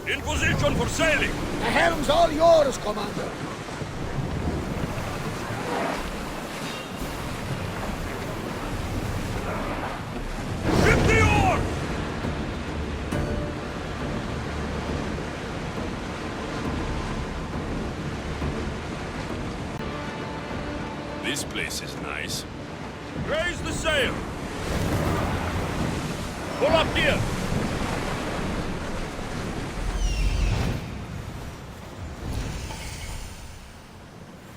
In position for sailing! The helm's all yours, Commander. Ship the oar! This place is nice. Raise the sail! Pull up here!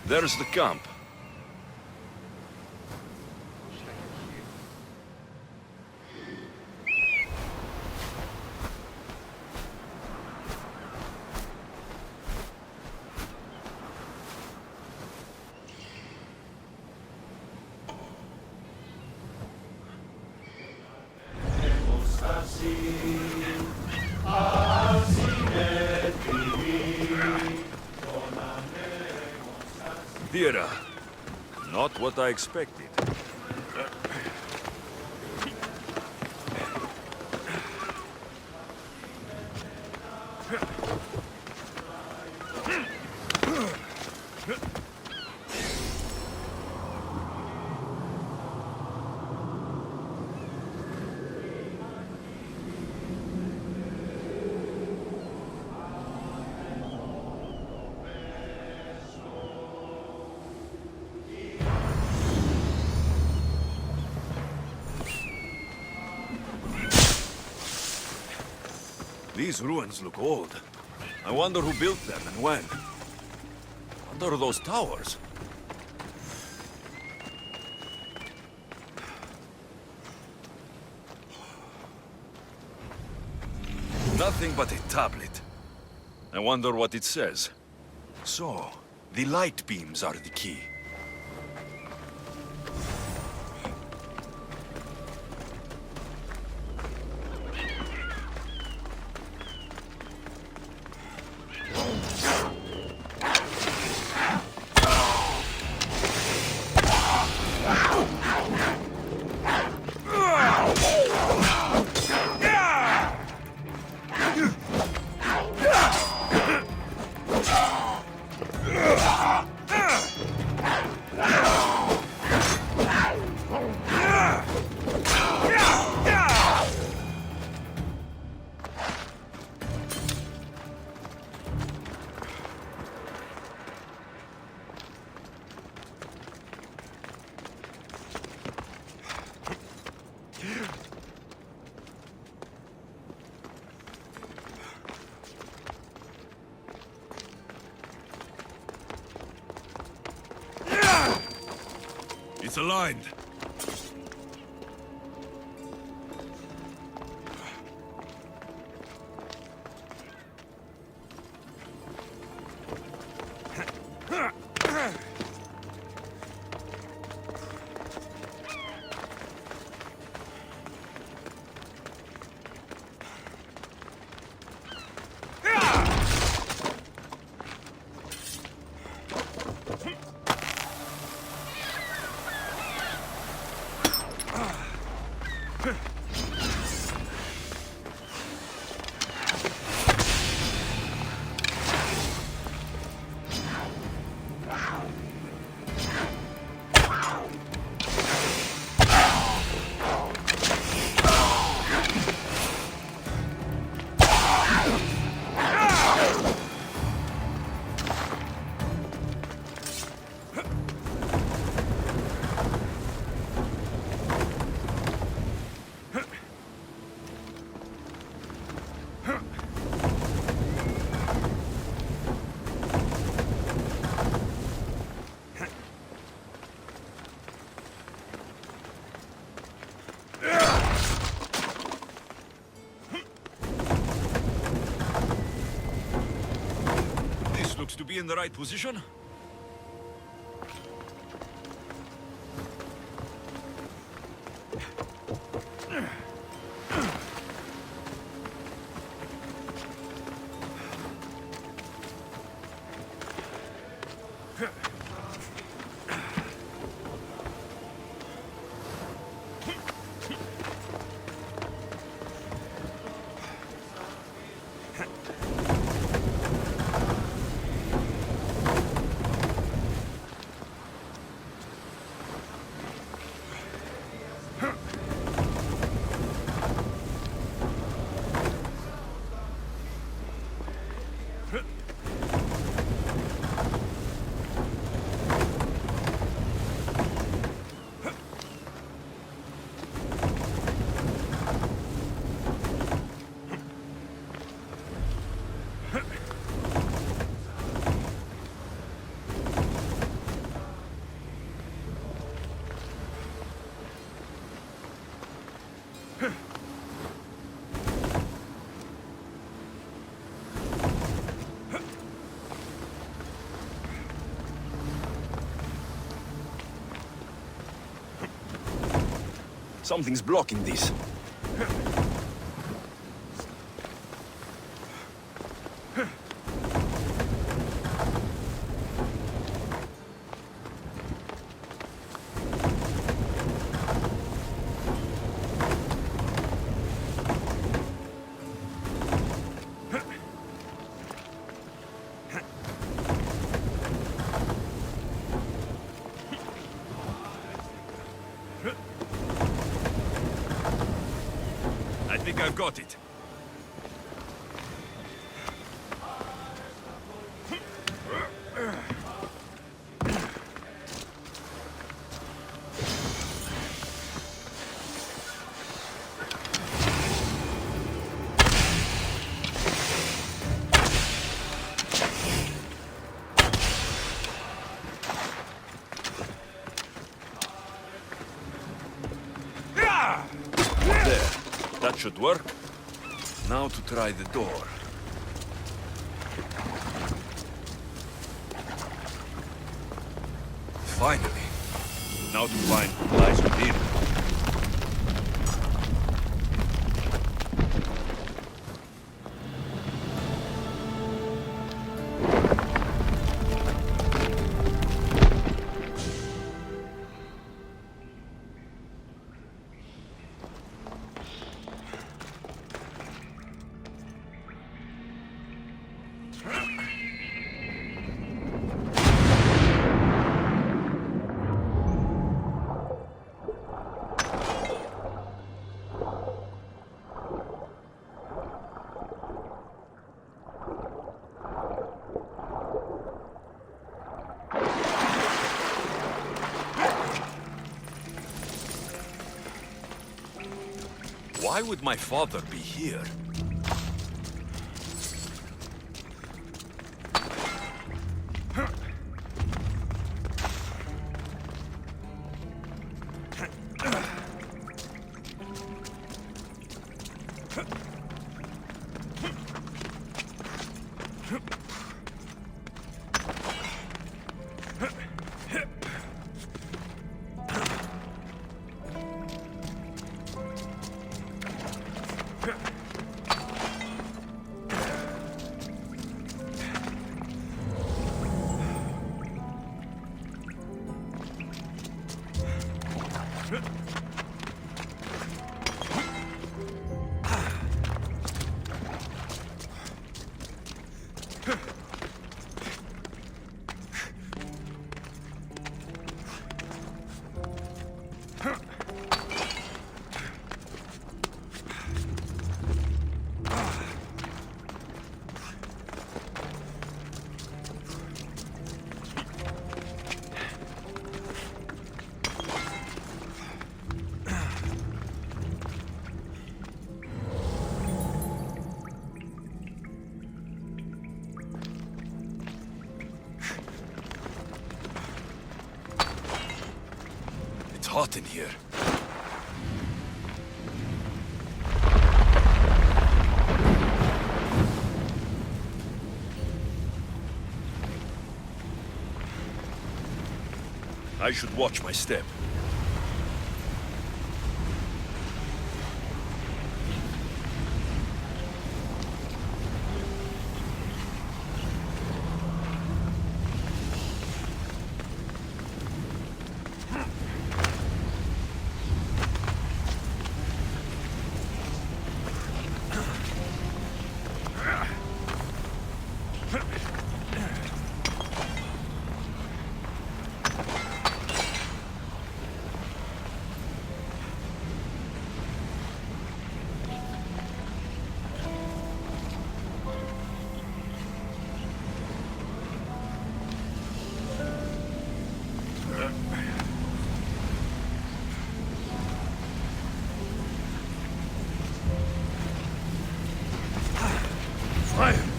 There's the camp. Theater. Not what I expected. These ruins look old. I wonder who built them and when. What are those towers? Nothing but a tablet. I wonder what it says. So, the light beams are the key. It's aligned. To be in the right position? Something's blocking this. I think I've got it. That should work. Now to try the door. Finally. Now to find what lies within. Why would my father be here? Hot in here. I should watch my step.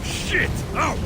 Shit! Out!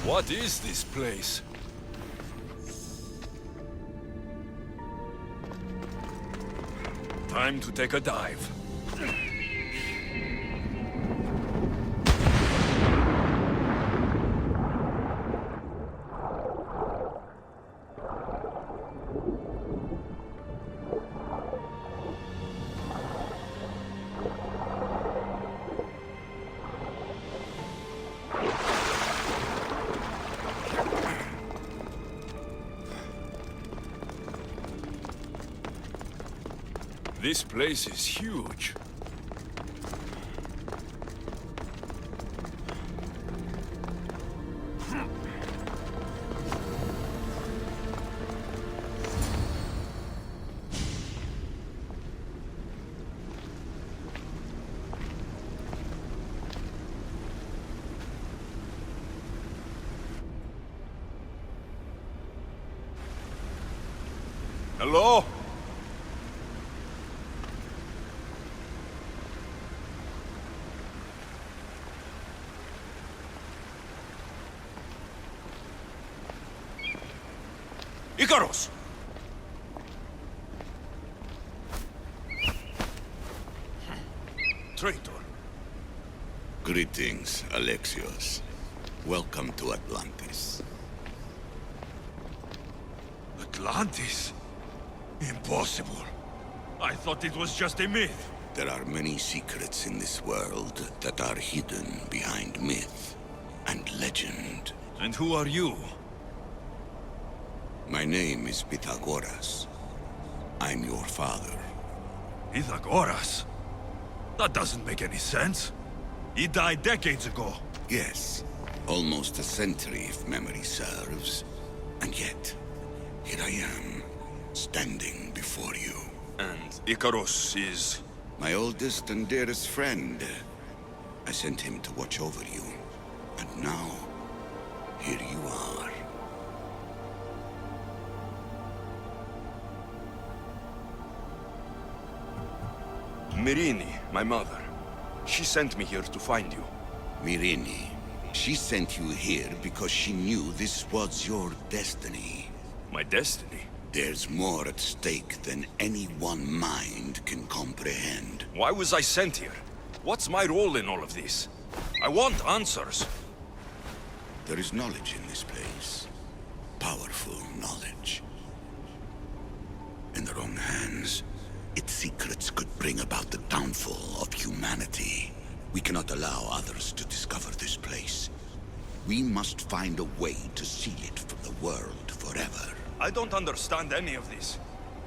What is this place? Time to take a dive. This place is huge. Hello? Icarus! Traitor. Greetings, Alexios. Welcome to Atlantis. Atlantis? Impossible. I thought it was just a myth. There are many secrets in this world that are hidden behind myth and legend. And who are you? My name is Pythagoras. I'm your father. Pythagoras? That doesn't make any sense. He died decades ago. Yes, almost a century if memory serves. And yet, here I am, standing before you. And Icarus is... My oldest and dearest friend. I sent him to watch over you. And now, here you are. Myrine, my mother. She sent me here to find you. Myrine. She sent you here because she knew this was your destiny. My destiny? There's more at stake than any one mind can comprehend. Why was I sent here? What's my role in all of this? I want answers. There is knowledge in this place. Powerful knowledge. In the wrong hands, its secrets could bring about the downfall of humanity. We cannot allow others to discover this place. We must find a way to seal it from the world forever. I don't understand any of this.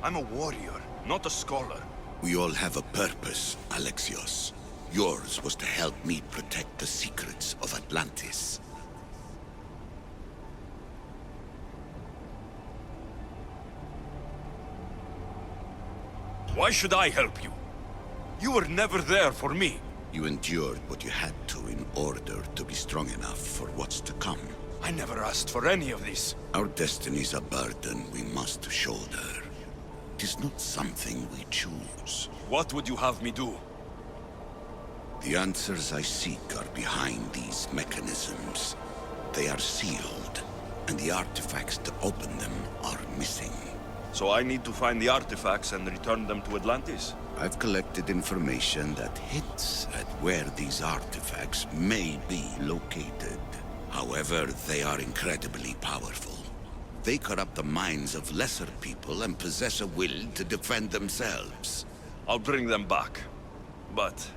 I'm a warrior, not a scholar. We all have a purpose, Alexios. Yours was to help me protect the secrets of Atlantis. Why should I help you? You were never there for me. You endured what you had to in order to be strong enough for what's to come. I never asked for any of this. Our destiny's a burden we must shoulder. It is not something we choose. What would you have me do? The answers I seek are behind these mechanisms. They are sealed, and the artifacts to open them are missing. So I need to find the artifacts and return them to Atlantis? I've collected information that hints at where these artifacts may be located. However, they are incredibly powerful. They corrupt the minds of lesser people and possess a will to defend themselves. I'll bring them back. But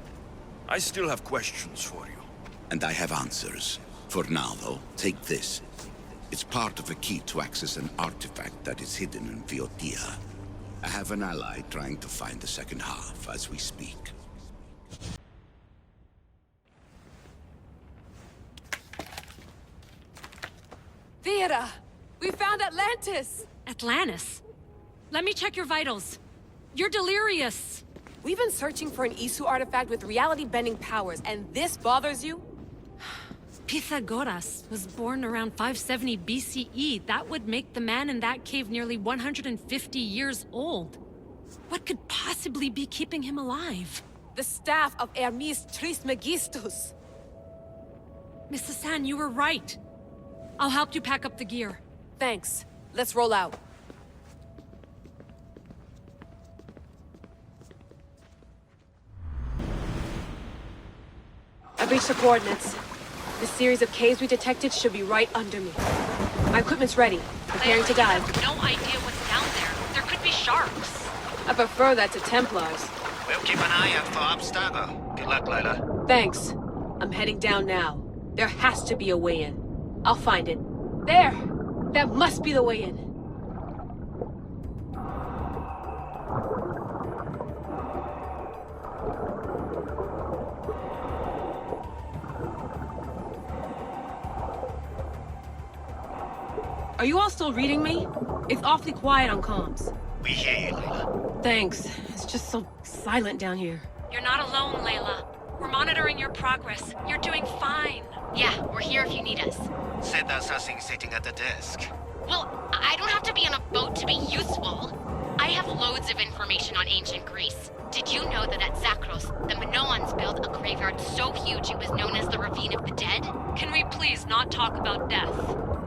I still have questions for you. And I have answers. For now, though, take this. It's part of a key to access an artifact that is hidden in Viotia. I have an ally trying to find the second half as we speak. Theata! We found Atlantis! Atlantis? Let me check your vitals. You're delirious. We've been searching for an Isu artifact with reality-bending powers, and this bothers you? Pythagoras was born around 570 BCE. That would make the man in that cave nearly 150 years old. What could possibly be keeping him alive? The staff of Hermes Trismegistus! Mrs. San, you were right. I'll help you pack up the gear. Thanks. Let's roll out. I've reached the coordinates. The series of caves we detected should be right under me. My equipment's ready. Preparing to dive. I have no idea what's down there. There could be sharks. I prefer that to Templars. We'll keep an eye out for Abstergo. Good luck, Layla. Thanks. I'm heading down now. There has to be a way in. I'll find it. There! That must be the way in. Are you all still reading me? It's awfully quiet on comms. We hear you, Layla. Thanks. It's just so silent down here. You're not alone, Layla. We're monitoring your progress. You're doing fine. Yeah, we're here if you need us. Said that's nothing sitting at the desk. Well, I don't have to be on a boat to be useful. I have loads of information on ancient Greece. Did you know that at Zakros, the Minoans built a graveyard so huge it was known as the Ravine of the Dead? Can we please not talk about death?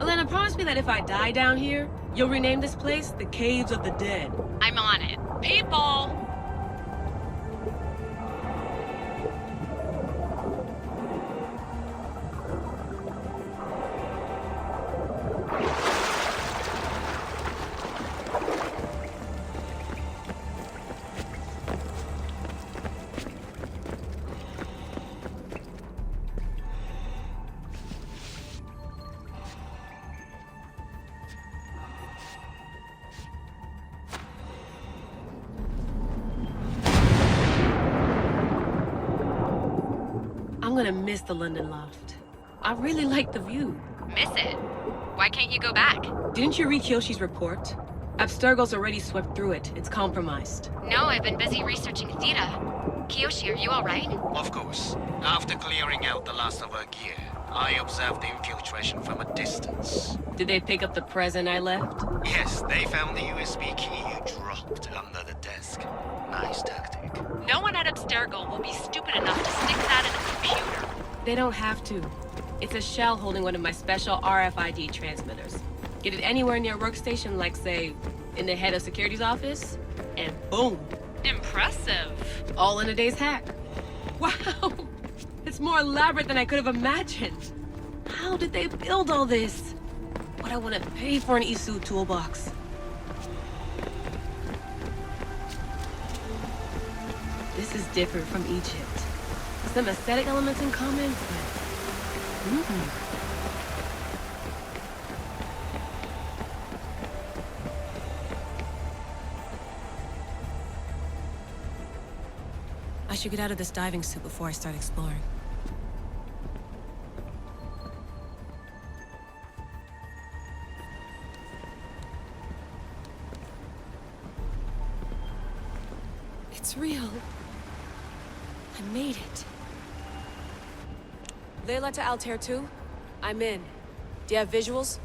Elena, promise me that if I die down here, you'll rename this place the Caves of the Dead. I'm on it. People! I'm gonna miss the London loft. I really like the view. Miss it? Why can't you go back? Didn't you read Kyoshi's report? Abstergo's already swept through it. It's compromised. No, I've been busy researching Theta. Kiyoshi, are you alright? Of course. After clearing out the last of our gear, I observed the infiltration from a distance. Did they pick up the present I left? Yes, they found the USB key you dropped under the desk. Nice tactic. No one at Abstergo will be stupid enough to stick that in a computer. They don't have to. It's a shell holding one of my special RFID transmitters. Get it anywhere near a workstation, like, say, in the head of security's office, and boom. Impressive. All in a day's hack. Wow! It's more elaborate than I could have imagined. How did they build all this? What I want to pay for an Isu toolbox. This is different from Egypt. Some aesthetic elements in common, but... I should get out of this diving suit before I start exploring. It's real. I made it. Layla to Altair 2? I'm in. Do you have visuals?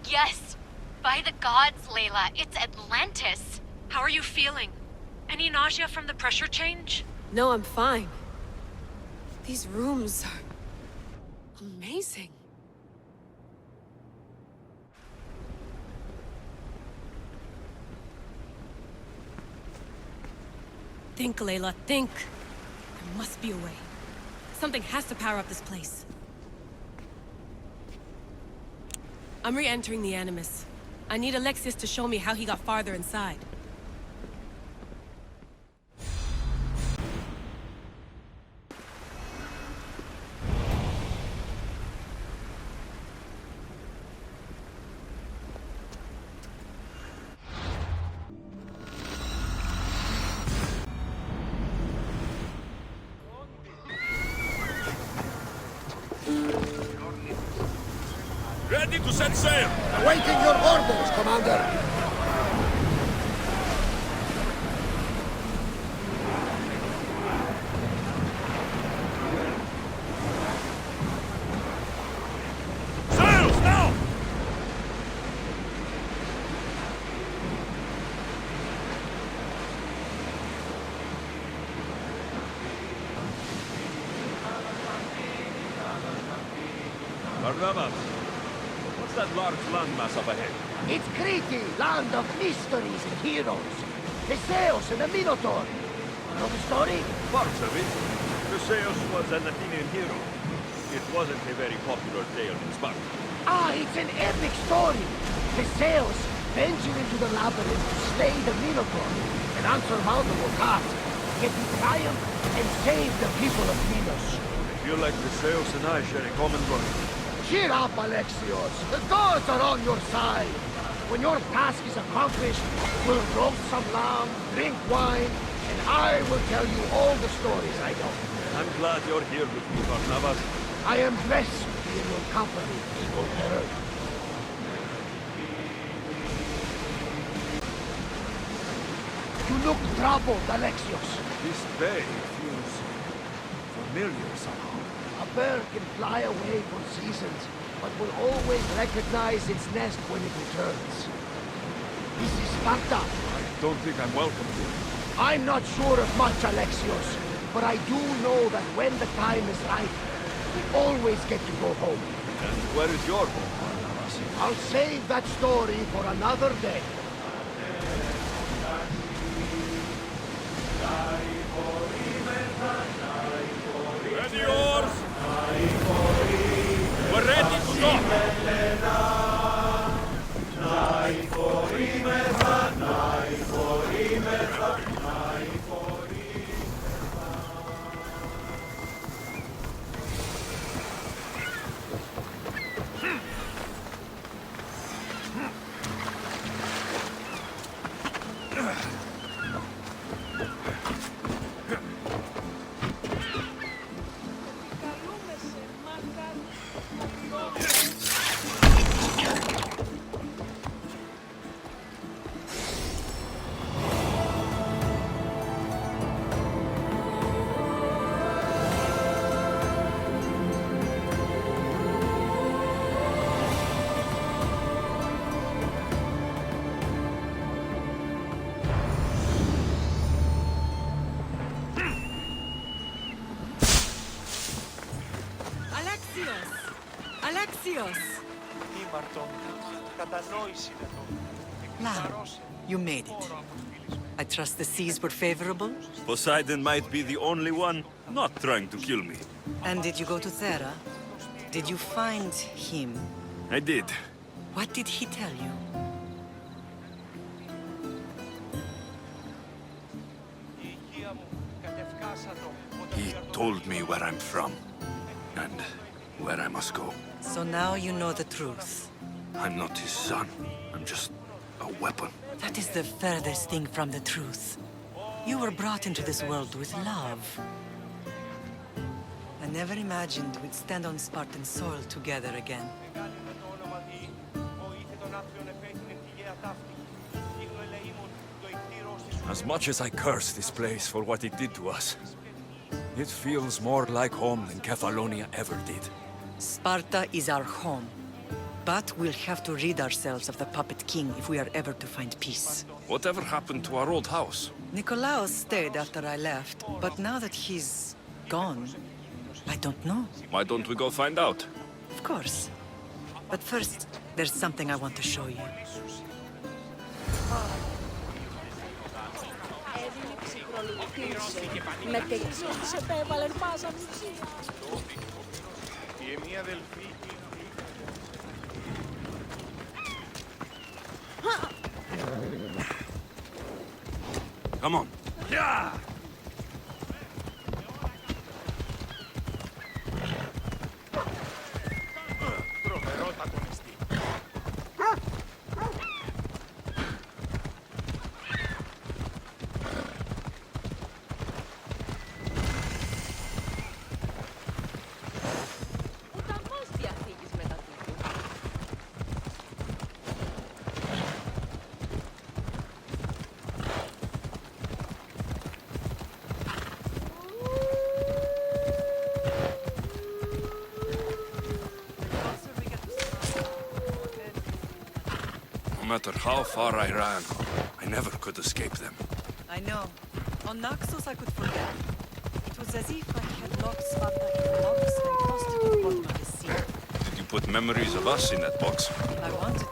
Yes! By the gods, Layla, it's Atlantis! How are you feeling? Any nausea from the pressure change? No, I'm fine. These rooms are... amazing. Think, Layla, think. There must be a way. Something has to power up this place. I'm re-entering the Animus. I need Alexios to show me how he got farther inside. Ready to set sail! Awaiting your orders, Commander. Sails now! Barnabas. What's that large landmass up ahead? It's Crete, land of mysteries and heroes. Theseus and the Minotaur. You know the story? Parts of it. Odysseus was an Athenian hero. It wasn't a very popular tale in Sparta. Ah, it's an epic story. Theseus ventured into the labyrinth to slay the Minotaur, an unsurmountable task. Yet he triumphed and saved the people of Minos. I feel like Odysseus and I share a common ground. Cheer up, Alexios. The gods are on your side. When your task is accomplished, we'll roast some lamb, drink wine, and I will tell you all the stories I know. I'm glad you're here with me, Barnabas. I am blessed to be in your company, O Herod. You look troubled, Alexios. This bay feels familiar somehow. A bird can fly away for seasons, but will always recognize its nest when it returns. This is Sparta. I don't think I'm welcome here. I'm not sure of much, Alexios, but I do know that when the time is right, we always get to go home. And where is your home, Barnabas? I'll save that story for another day. Ready yours! We're ready to go! Alexios! Lamb, you made it. I trust the seas were favorable? Poseidon might be the only one not trying to kill me. And did you go to Thera? Did you find him? I did. What did he tell you? He told me where I'm from, and where I must go. So now you know the truth. I'm not his son. I'm just a weapon. That is the furthest thing from the truth. You were brought into this world with love. I never imagined we'd stand on Spartan soil together again. As much as I curse this place for what it did to us, it feels more like home than Kefalonia ever did. Sparta is our home. But we'll have to rid ourselves of the puppet king if we are ever to find peace. Whatever happened to our old house? Nikolaos stayed after I left, but now that he's gone, I don't know. Why don't we go find out? Of course. But first, there's something I want to show you. Come on. Yeah! No matter how far I ran, I never could escape them. I know. On Naxos I could forget. It was as if I had locked Sparta in the locks and tossed it to the bottom of the sea. Did you put memories of us in that box. I wanted to,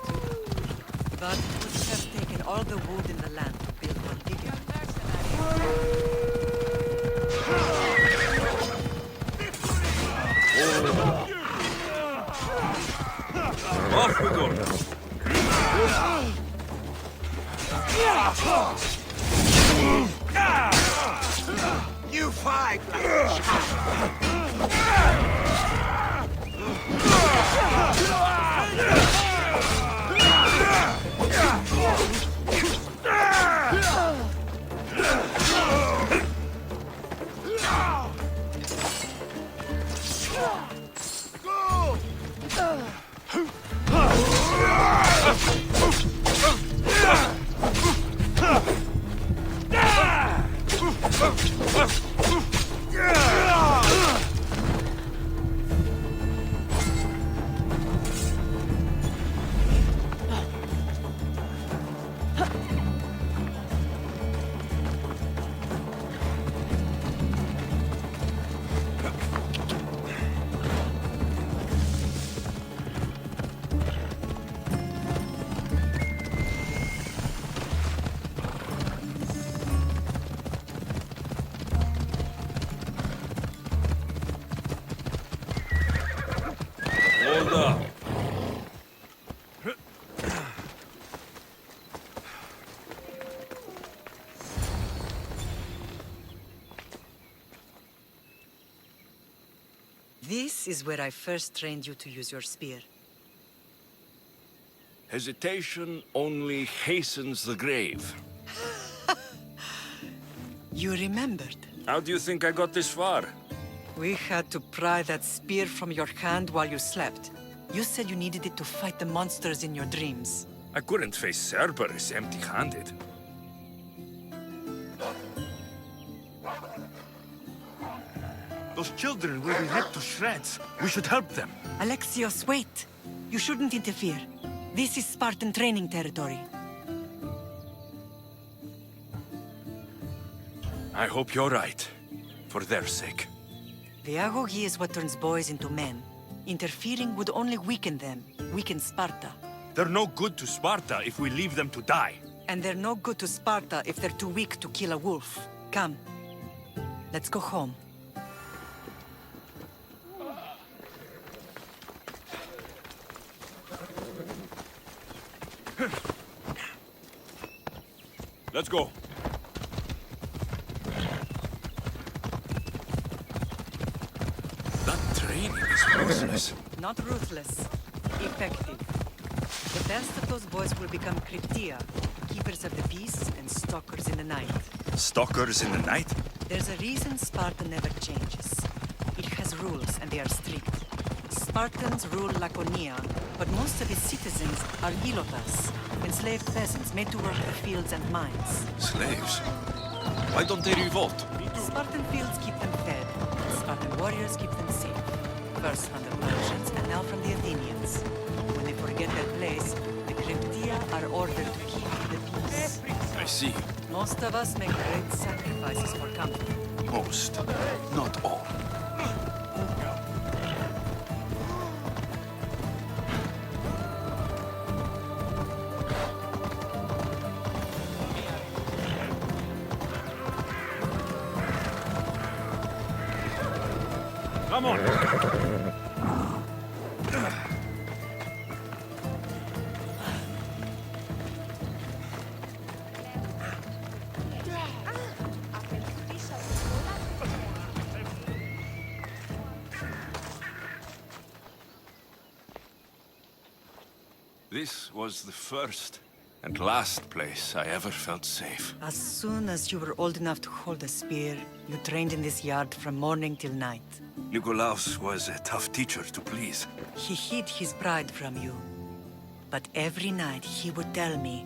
but it would have taken all the wood in the land to build one bigger. Off we go! You fight Hold up. This is where I first trained you to use your spear. Hesitation only hastens the grave. You remembered. How do you think I got this far? We had to pry that spear from your hand while you slept. You said you needed it to fight the monsters in your dreams. I couldn't face Cerberus empty-handed. Those children will be ripped to shreds. We should help them. Alexios, wait! You shouldn't interfere. This is Spartan training territory. I hope you're right. For their sake. The Agoge is what turns boys into men. Interfering would only weaken them, weaken Sparta. They're no good to Sparta if we leave them to die. And they're no good to Sparta if they're too weak to kill a wolf. Come. Let's go home. Let's go. That training is ruthless. Not ruthless. Effective. The best of those boys will become Cryptia, keepers of the peace and stalkers in the night. Stalkers in the night? There's a reason Sparta never changes. It has rules, and they are strict. Spartans rule Laconia, but most of its citizens are helotas, enslaved peasants made to work the fields and mines. Slaves? Why don't they revolt? Spartan fields keep them fed, and Spartan warriors keep them safe. First from the Persians, and now from the Athenians. When they forget their place, the Cryptia are ordered to keep the peace. I see. Most of us make great sacrifices for comfort. Most, not all. Come on! This was the first and last place I ever felt safe. As soon as you were old enough to hold a spear, you trained in this yard from morning till night. Nikolaos was a tough teacher to please. He hid his pride from you. But every night he would tell me,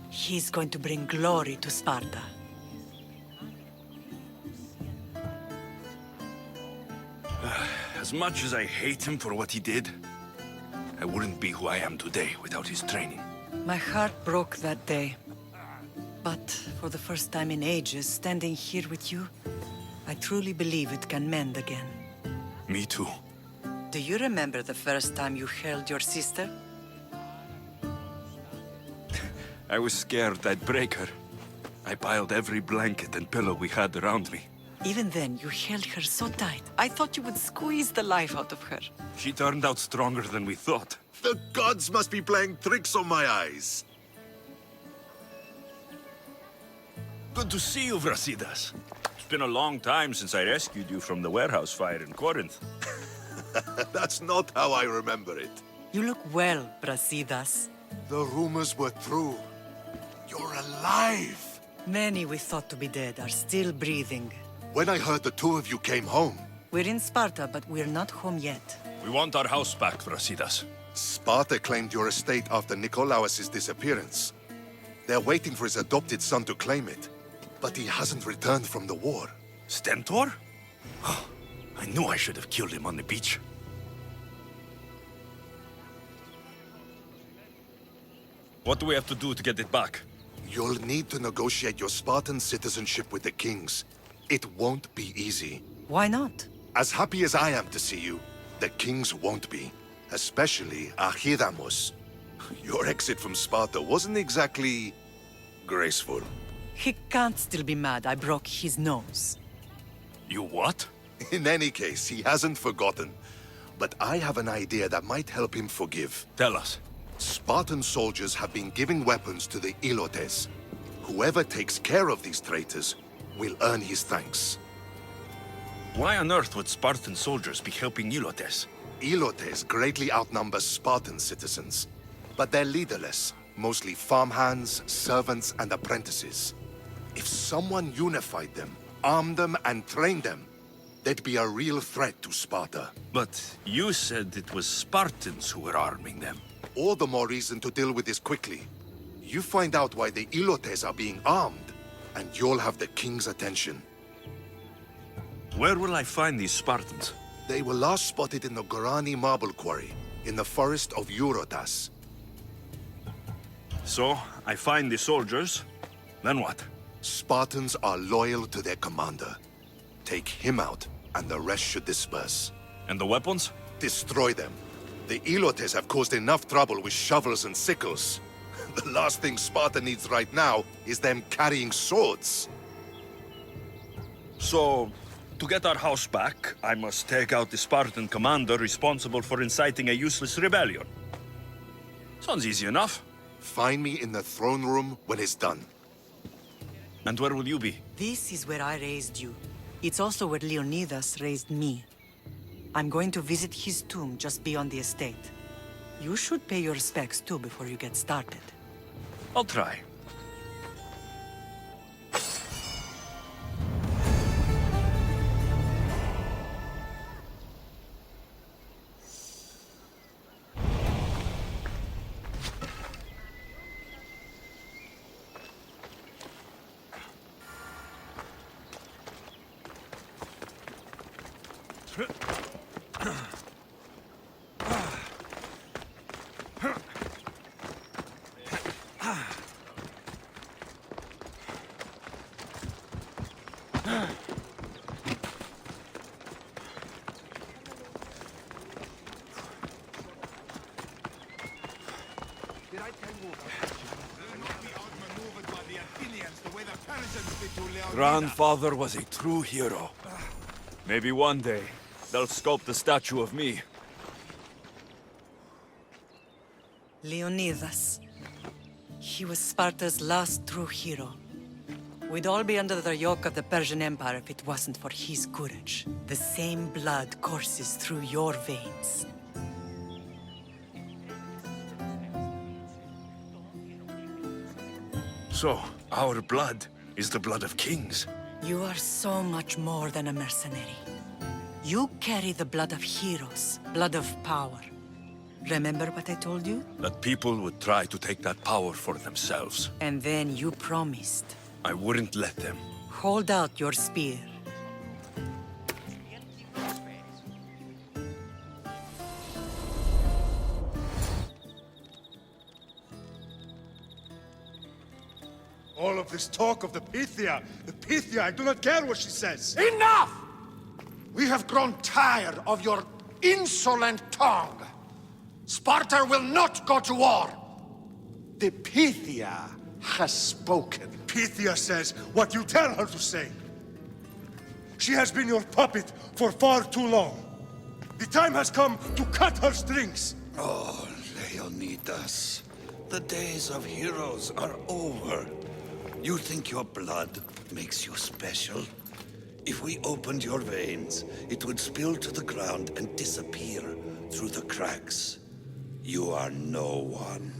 he's going to bring glory to Sparta. As much as I hate him for what he did, I wouldn't be who I am today without his training. My heart broke that day. But for the first time in ages, standing here with you, I truly believe it can mend again. Me too. Do you remember the first time you held your sister? I was scared I'd break her. I piled every blanket and pillow we had around me. Even then, you held her so tight. I thought you would squeeze the life out of her. She turned out stronger than we thought. The gods must be playing tricks on my eyes. Good to see you, Brasidas. It's been a long time since I rescued you from the warehouse fire in Corinth. That's not how I remember it. You look well, Brasidas. The rumors were true. You're alive! Many we thought to be dead are still breathing. When I heard the two of you came home, We're in Sparta, but we're not home yet. We want our house back, Brasidas. Sparta claimed your estate after Nikolaos' disappearance. They're waiting for his adopted son to claim it. But he hasn't returned from the war. Stentor? I knew I should have killed him on the beach. What do we have to do to get it back? You'll need to negotiate your Spartan citizenship with the kings. It won't be easy. Why not? As happy as I am to see you, the kings won't be. Especially Archidamos. Your exit from Sparta wasn't exactly graceful. He can't still be mad I broke his nose. You what? In any case, he hasn't forgotten. But I have an idea that might help him forgive. Tell us. Spartan soldiers have been giving weapons to the Ilotes. Whoever takes care of these traitors will earn his thanks. Why on earth would Spartan soldiers be helping Ilotes? Ilotes greatly outnumber Spartan citizens, but they're leaderless, mostly farmhands, servants, and apprentices. If someone unified them, armed them, and trained them, they'd be a real threat to Sparta. But you said it was Spartans who were arming them. All the more reason to deal with this quickly. You find out why the Ilotes are being armed, and you'll have the king's attention. Where will I find these Spartans? They were last spotted in the Gorani marble quarry, in the forest of Eurotas. So, I find the soldiers, then what? Spartans are loyal to their commander. Take him out, and the rest should disperse. And the weapons? Destroy them. The Ilotes have caused enough trouble with shovels and sickles. The last thing Sparta needs right now is them carrying swords. So, to get our house back, I must take out the Spartan commander responsible for inciting a useless rebellion. Sounds easy enough. Find me in the throne room when it's done. And where will you be? This is where I raised you. It's also where Leonidas raised me. I'm going to visit his tomb just beyond the estate. You should pay your respects too before you get started. I'll try. Grandfather was a true hero. Maybe one day, they'll sculpt a statue of me. Leonidas. He was Sparta's last true hero. We'd all be under the yoke of the Persian Empire if it wasn't for his courage. The same blood courses through your veins. So, our blood is the blood of kings. You are so much more than a mercenary. You carry the blood of heroes, blood of power. Remember what I told you? That people would try to take that power for themselves. And then you promised. I wouldn't let them. Hold out your spear. All of this talk of the Pythia, I do not care what she says. Enough! We have grown tired of your insolent tongue! Sparta will not go to war! The Pythia has spoken. Pythia says what you tell her to say. She has been your puppet for far too long. The time has come to cut her strings. Oh, Leonidas. The days of heroes are over. You think your blood makes you special? If we opened your veins, it would spill to the ground and disappear through the cracks. You are no one.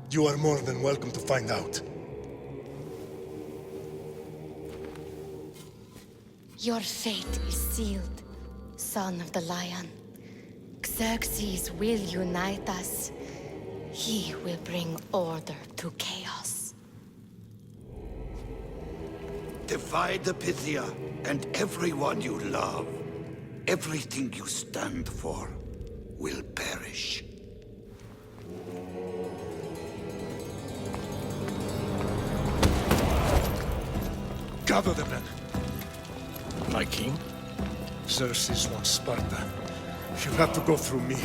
You are more than welcome to find out. Your fate is sealed, son of the lion. Xerxes will unite us. He will bring order to chaos. Divide the Pythia and everyone you love. Everything you stand for will perish. Gather the men. My king? Xerxes wants Sparta. You have to go through me.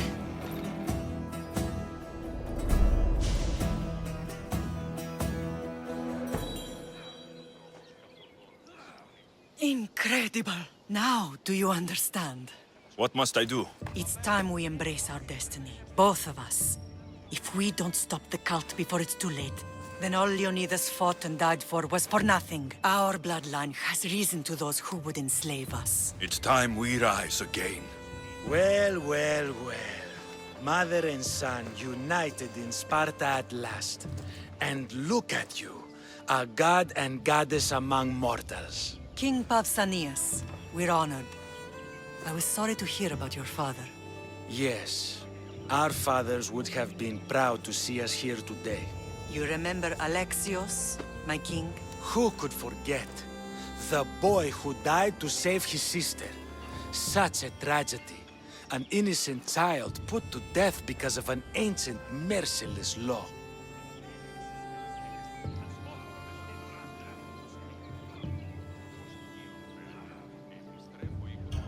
Incredible! Now, do you understand? What must I do? It's time we embrace our destiny, both of us. If we don't stop the cult before it's too late, then all Leonidas fought and died for was for nothing. Our bloodline has reason to those who would enslave us. It's time we rise again. Well, well, well. Mother and son united in Sparta at last. And look at you, a god and goddess among mortals. King Pausanias, we're honored. I was sorry to hear about your father. Yes, our fathers would have been proud to see us here today. You remember Alexios, my king? Who could forget? The boy who died to save his sister. Such a tragedy. An innocent child put to death because of an ancient, merciless law.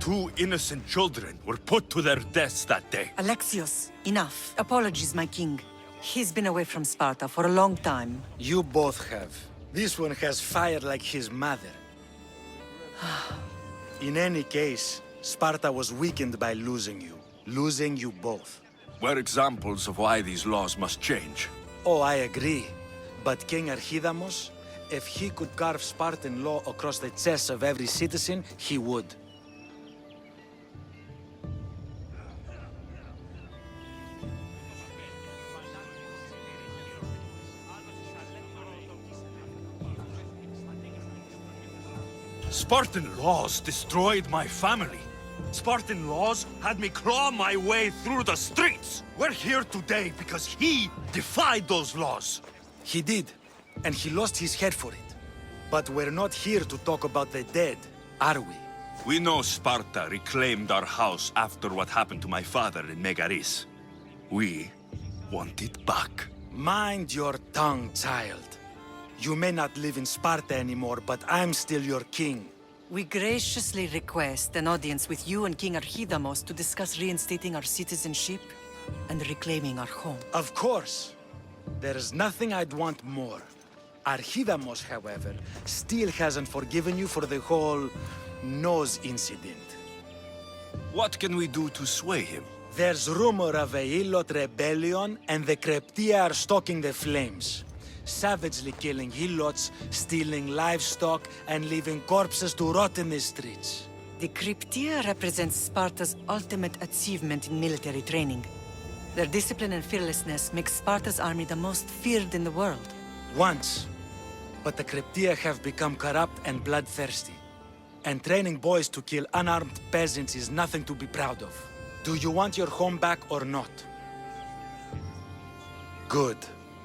Two innocent children were put to their deaths that day. Alexios, enough. Apologies, my king. He's been away from Sparta for a long time. You both have. This one has fire like his mother. In any case, Sparta was weakened by losing you both. We're examples of why these laws must change. Oh, I agree. But King Archidamos, if he could carve Spartan law across the chests of every citizen, he would. Spartan laws destroyed my family. Spartan laws had me claw my way through the streets. We're here today because he defied those laws. He did, and he lost his head for it. But we're not here to talk about the dead, are we? We know Sparta reclaimed our house after what happened to my father in Megaris. We want it back. Mind your tongue, child. You may not live in Sparta anymore, but I'm still your king. We graciously request an audience with you and King Archidamos to discuss reinstating our citizenship and reclaiming our home. Of course. There is nothing I'd want more. Archidamos, however, still hasn't forgiven you for the whole nose incident. What can we do to sway him? There's rumor of a Helot rebellion, and the Kryptia are stalking the flames. Savagely killing Helots, stealing livestock, and leaving corpses to rot in the streets. The Kryptia represents Sparta's ultimate achievement in military training. Their discipline and fearlessness make Sparta's army the most feared in the world. Once. But the Kryptia have become corrupt and bloodthirsty. And training boys to kill unarmed peasants is nothing to be proud of. Do you want your home back or not? Good.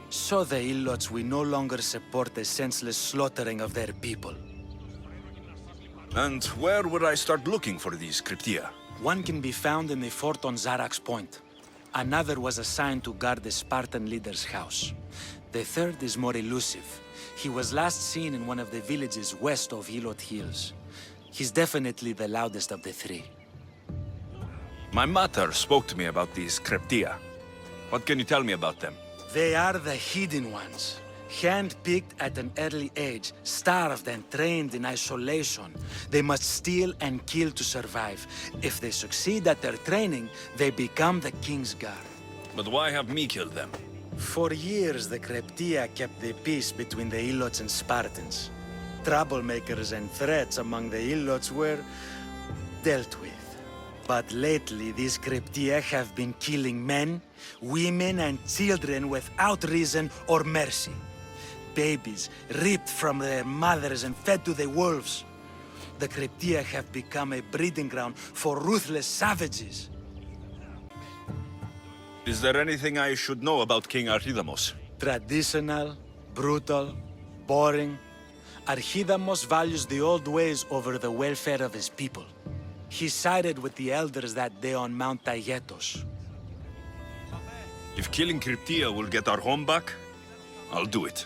So the Helots will no longer support the senseless slaughtering of their people. And where would I start looking for these Kryptia? One can be found in the fort on Zarak's Point. Another was assigned to guard the Spartan leader's house. The third is more elusive. He was last seen in one of the villages west of Helot Hills. He's definitely the loudest of the three. My mother spoke to me about these Cryptia. What can you tell me about them? They are the hidden ones. Hand-picked at an early age, starved and trained in isolation. They must steal and kill to survive. If they succeed at their training, they become the king's guard. But why have me killed them? For years, the Cryptia kept the peace between the Ilots and Spartans. Troublemakers and threats among the Ilots were dealt with. But lately, these Cryptia have been killing men, women, and children without reason or mercy. Babies ripped from their mothers and fed to the wolves. The Cryptia have become a breeding ground for ruthless savages. Is there anything I should know about King Archidamos? Traditional, brutal, boring. Archidamos values the old ways over the welfare of his people. He sided with the elders that day on Mount Taygetos. If killing Cryptia will get our home back, I'll do it.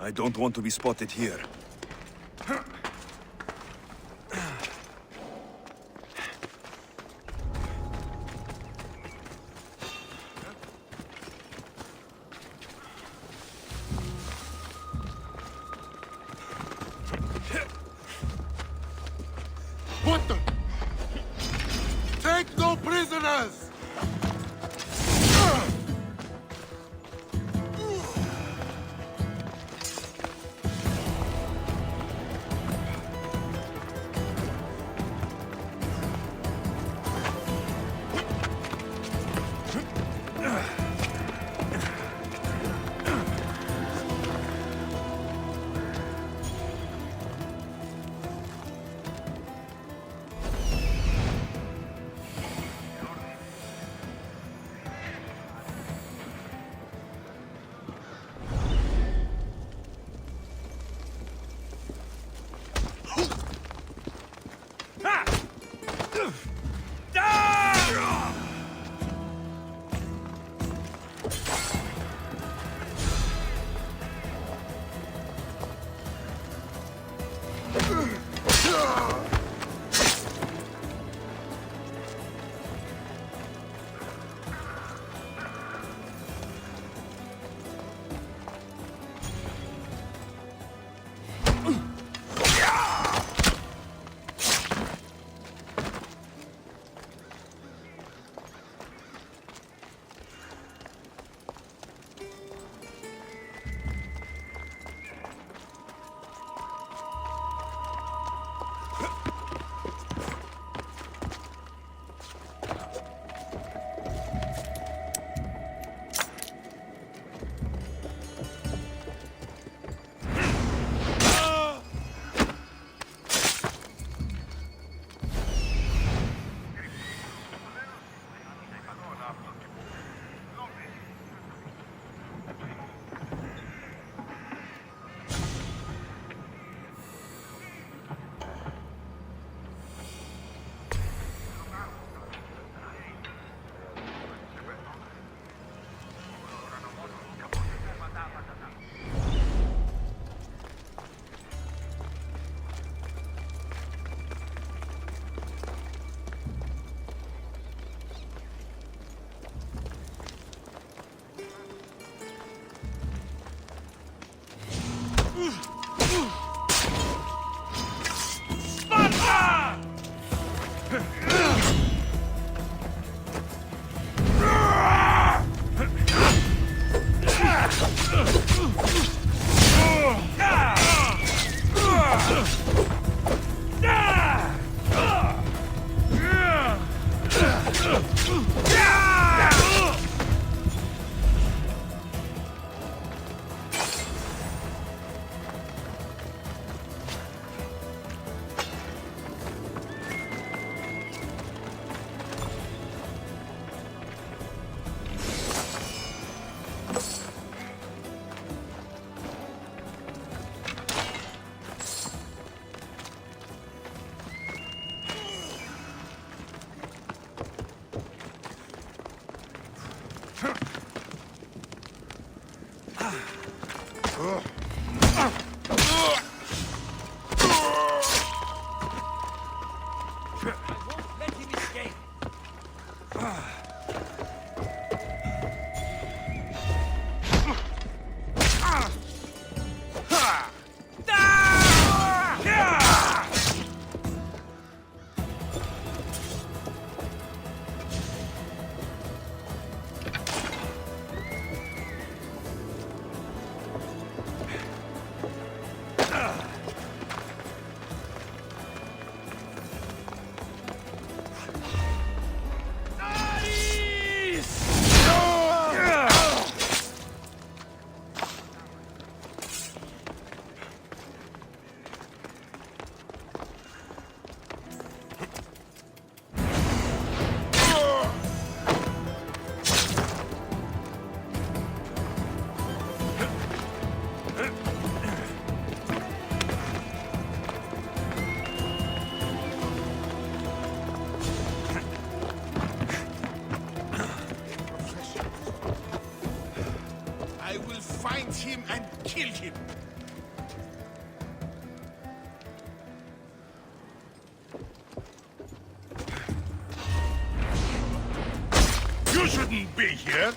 I don't want to be spotted here. What the? Take no prisoners! him and kill him. You shouldn't be here.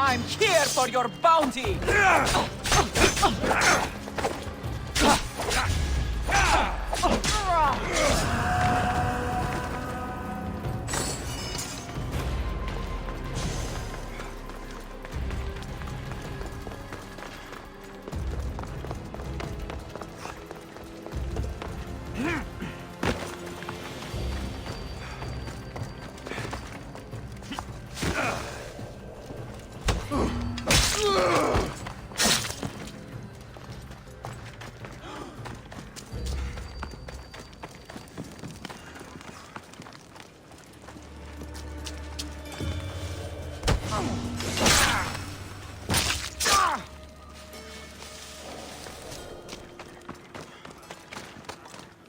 I'm here for your bounty!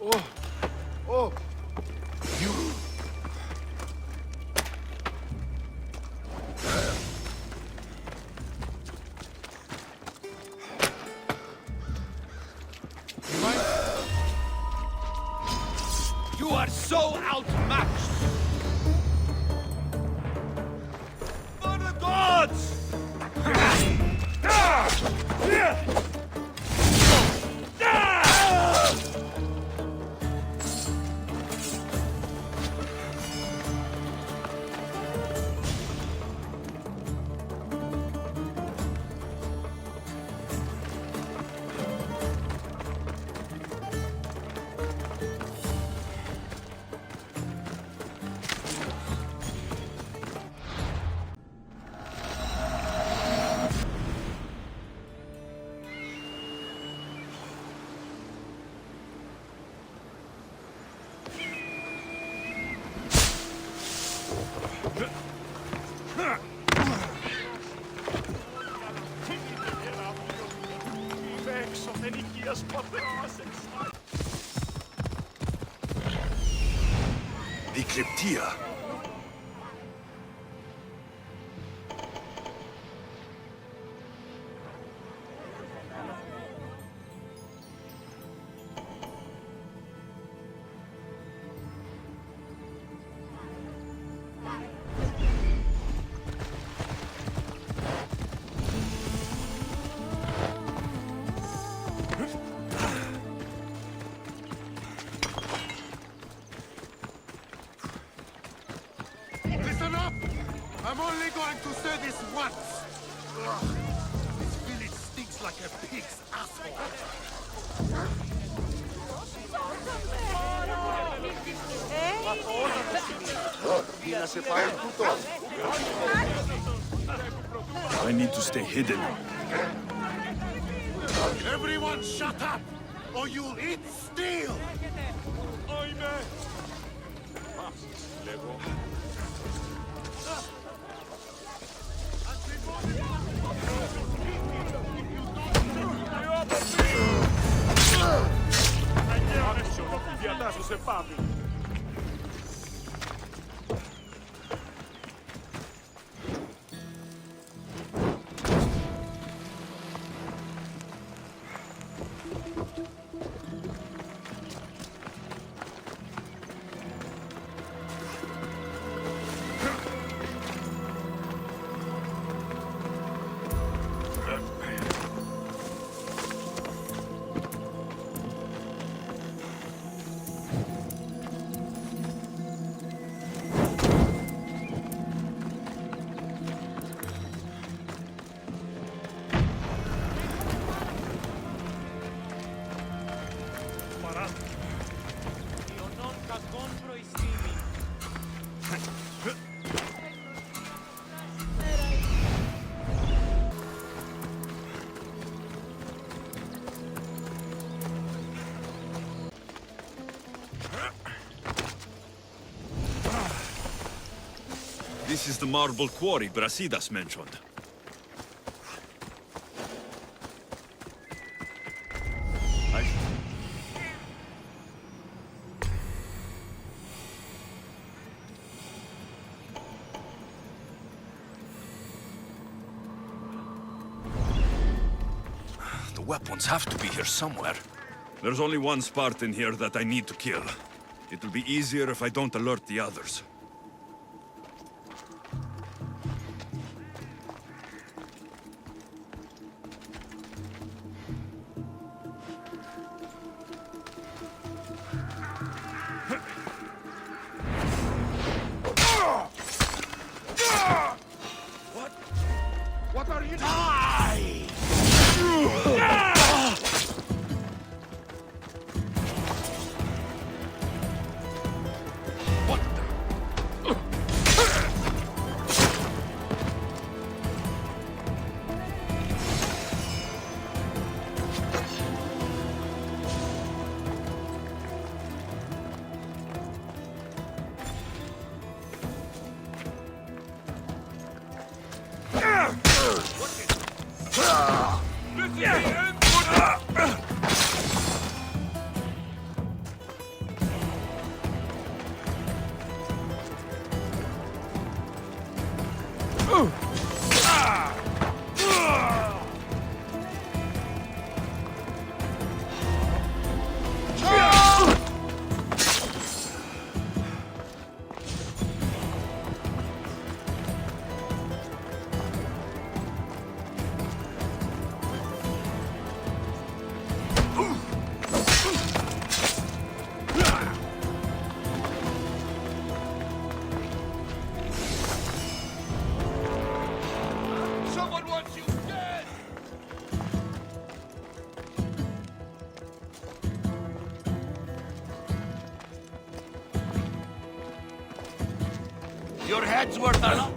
Oh! Oh! You... You are so outmatched! For the gods! The Cryptia. Listen up! I'm only going to say this once! Ugh. This village stinks like a pig's asshole! I need to stay hidden. Everyone shut up! Or you'll eat steel! This is the marble quarry Brasidas mentioned. The weapons have to be here somewhere. There's only one Spartan here that I need to kill. It will be easier if I don't alert the others. What are you doing? What Your head's worth a lot.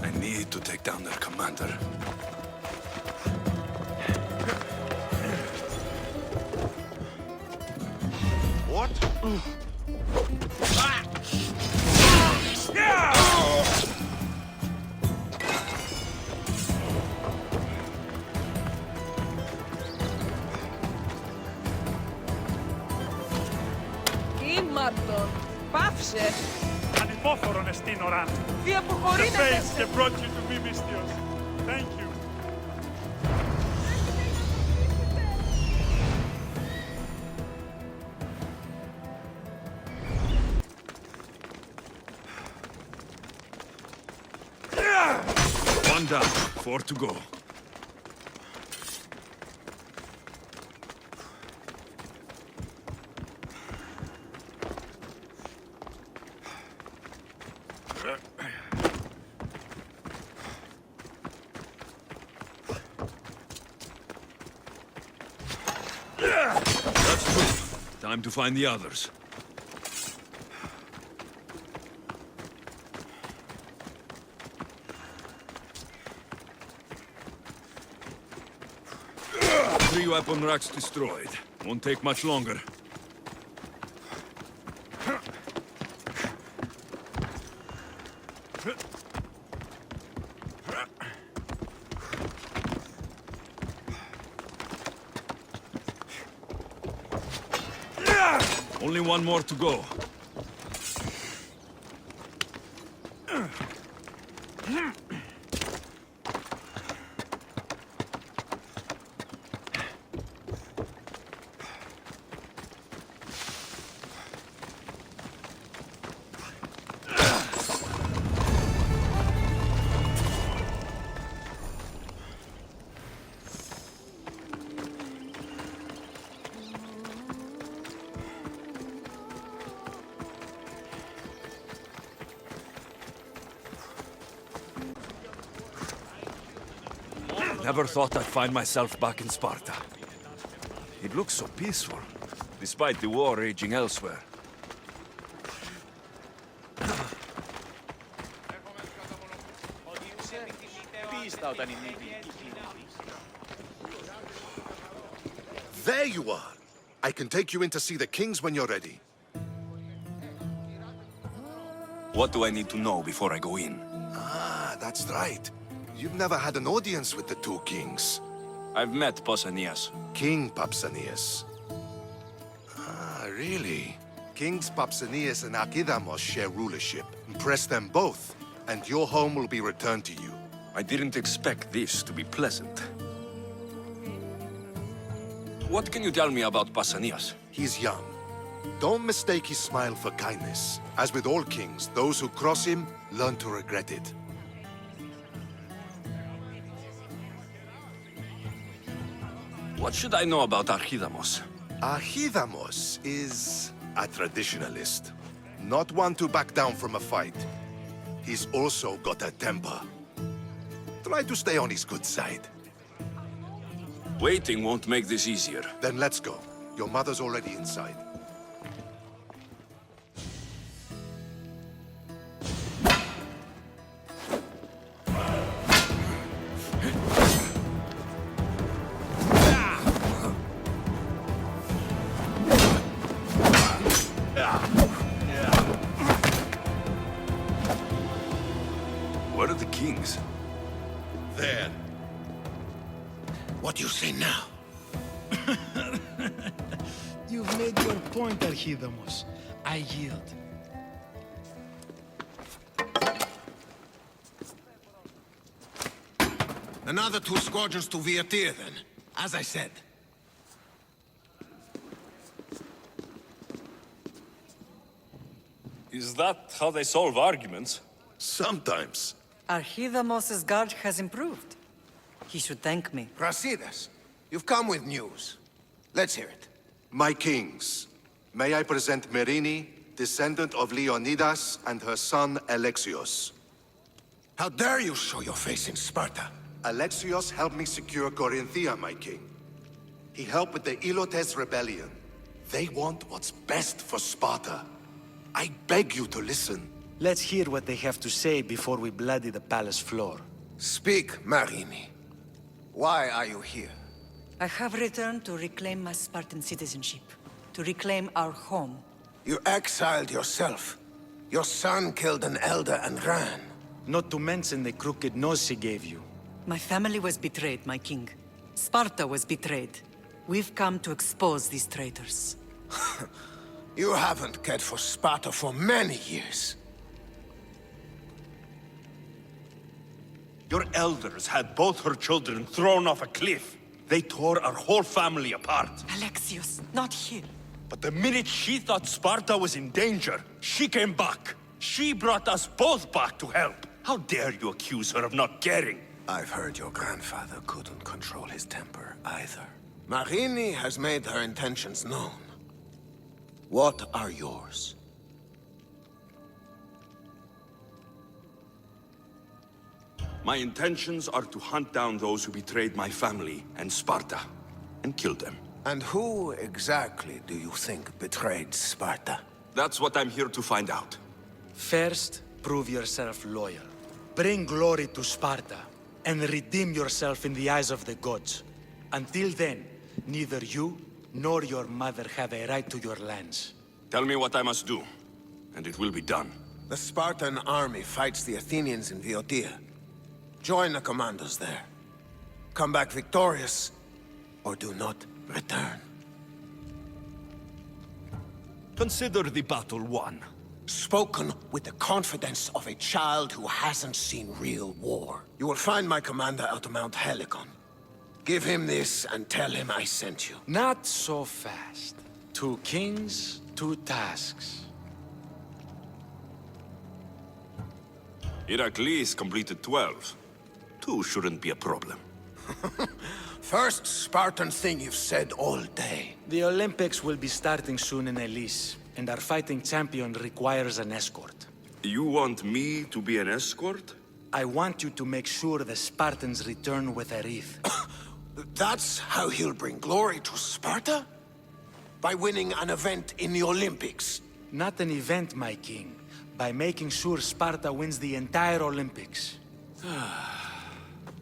I need to take down their commander. What? Ήμαρτον. Πάυσε. Ανυπόφορον εστίν οράν. Τι The αποχωρείτε. fates that brought you to me, Mystios. Thank you. One down, 4 to go. That's two. Time to find the others. Three weapon racks destroyed. Won't take much longer. Only one more to go. Never thought I'd find myself back in Sparta. It looks so peaceful, despite the war raging elsewhere. There you are! I can take you in to see the kings when you're ready. What do I need to know before I go in? Ah, that's right. You've never had an audience with the two kings. I've met Pausanias. King Pausanias. Ah, really? Kings Pausanias and Archidamos share rulership. Impress them both, and your home will be returned to you. I didn't expect this to be pleasant. What can you tell me about Pausanias? He's young. Don't mistake his smile for kindness. As with all kings, those who cross him learn to regret it. What should I know about Archidamos? Archidamos is a traditionalist. Not one to back down from a fight. He's also got a temper. Try to stay on his good side. Waiting won't make this easier. Then let's go. Your mother's already inside. Ah! kings. There. What do you say now? You've made your point, Archidamos. I yield. Another 2 squadrons to Viatir, then. As I said. Is that how they solve arguments? Sometimes. Archidamos' guard has improved. He should thank me. Brasidas, you've come with news. Let's hear it. My kings, may I present Merini, descendant of Leonidas, and her son Alexios. How dare you show your face in Sparta? Alexios helped me secure Corinthia, my king. He helped with the Ilotes rebellion. They want what's best for Sparta. I beg you to listen. Let's hear what they have to say before we bloody the palace floor. Speak, Marini. Why are you here? I have returned to reclaim my Spartan citizenship, to reclaim our home. You exiled yourself. Your son killed an elder and ran. Not to mention the crooked nose he gave you. My family was betrayed, my king. Sparta was betrayed. We've come to expose these traitors. You haven't cared for Sparta for many years. Your elders had both her children thrown off a cliff. They tore our whole family apart. Alexios, not here. But the minute she thought Sparta was in danger, she came back. She brought us both back to help. How dare you accuse her of not caring? I've heard your grandfather couldn't control his temper either. Marini has made her intentions known. What are yours? My intentions are to hunt down those who betrayed my family and Sparta, and kill them. And who exactly do you think betrayed Sparta? That's what I'm here to find out. First, prove yourself loyal. Bring glory to Sparta, and redeem yourself in the eyes of the gods. Until then, neither you nor your mother have a right to your lands. Tell me what I must do, and it will be done. The Spartan army fights the Athenians in Viotia. Join the commandos there. Come back victorious, or do not return. Consider the battle won. Spoken with the confidence of a child who hasn't seen real war. You will find my commander out of Mount Helicon. Give him this and tell him I sent you. Not so fast. 2 kings, 2 tasks. Heracles completed 12. 2 shouldn't be a problem. First Spartan thing you've said all day. The Olympics will be starting soon in Elise, and our fighting champion requires an escort. You want me to be an escort? I want you to make sure the Spartans return with a wreath. That's how he'll bring glory to Sparta? By winning an event in the Olympics? Not an event, my king. By making sure Sparta wins the entire Olympics.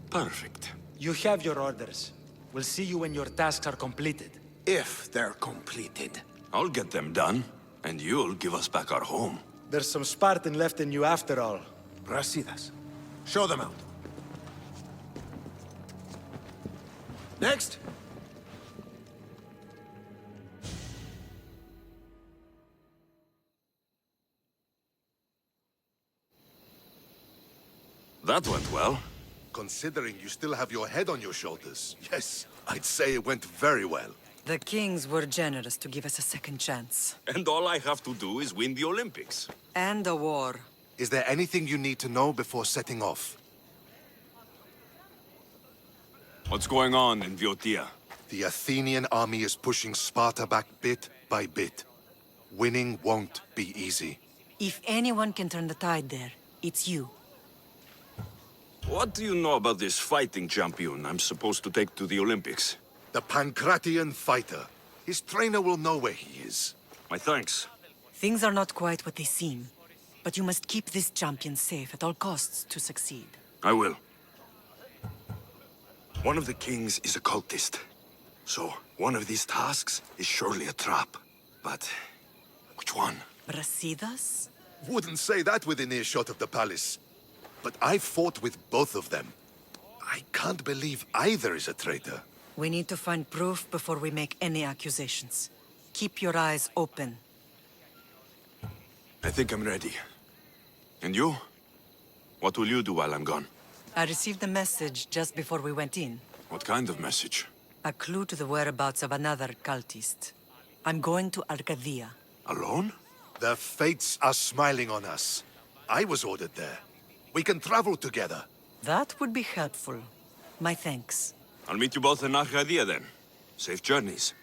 Perfect. You have your orders. We'll see you when your tasks are completed. If they're completed. I'll get them done, and you'll give us back our home. There's some Spartan left in you after all. Brasidas, show them out. Next. That went well. Considering you still have your head on your shoulders, yes, I'd say it went very well. The kings were generous to give us a second chance. And all I have to do is win the Olympics. And a war. Is there anything you need to know before setting off? What's going on in Viotia? The Athenian army is pushing Sparta back bit by bit. Winning won't be easy. If anyone can turn the tide there, it's you. What do you know about this fighting champion I'm supposed to take to the Olympics? The Pancratian fighter. His trainer will know where he is. My thanks. Things are not quite what they seem. But you must keep this champion safe at all costs to succeed. I will. One of the kings is a cultist. So, one of these tasks is surely a trap. But, which one? Brasidas? Wouldn't say that within earshot of the palace. but I fought with both of them. I can't believe either is a traitor. We need to find proof before we make any accusations. Keep your eyes open. I think I'm ready. And you? What will you do while I'm gone? I received a message just before we went in. What kind of message? A clue to the whereabouts of another cultist. I'm going to Arcadia. Alone? The fates are smiling on us. I was ordered there. We can travel together. That would be helpful. My thanks. I'll meet you both in Arcadia then. Safe journeys.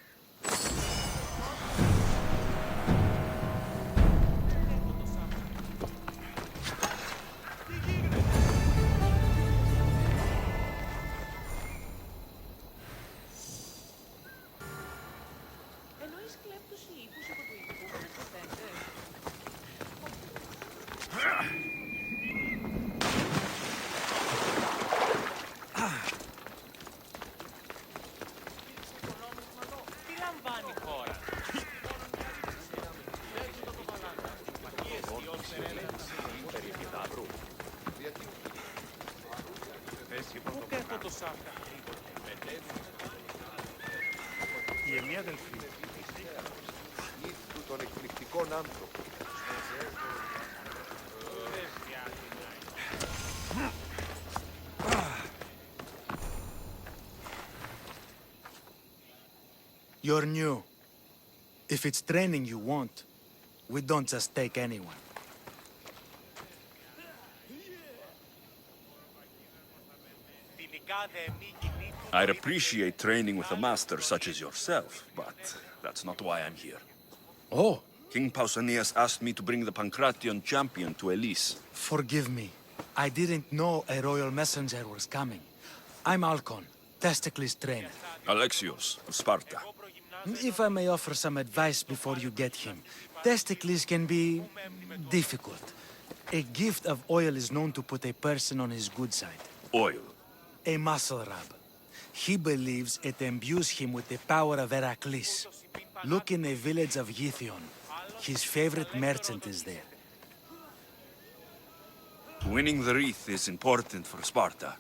You're new. If it's training you want, we don't just take anyone. I'd appreciate training with a master such as yourself, but that's not why I'm here. Oh. King Pausanias asked me to bring the Pancration champion to Elise. Forgive me. I didn't know a royal messenger was coming. I'm Alcon, Testicles trainer. Alexios of Sparta. If I may offer some advice before you get him, Testicles can be difficult. A gift of oil is known to put a person on his good side. Oil? A muscle rub. He believes it imbues him with the power of Heracles. Look in the village of Yithion. His favorite merchant is there. Winning the wreath is important for Sparta.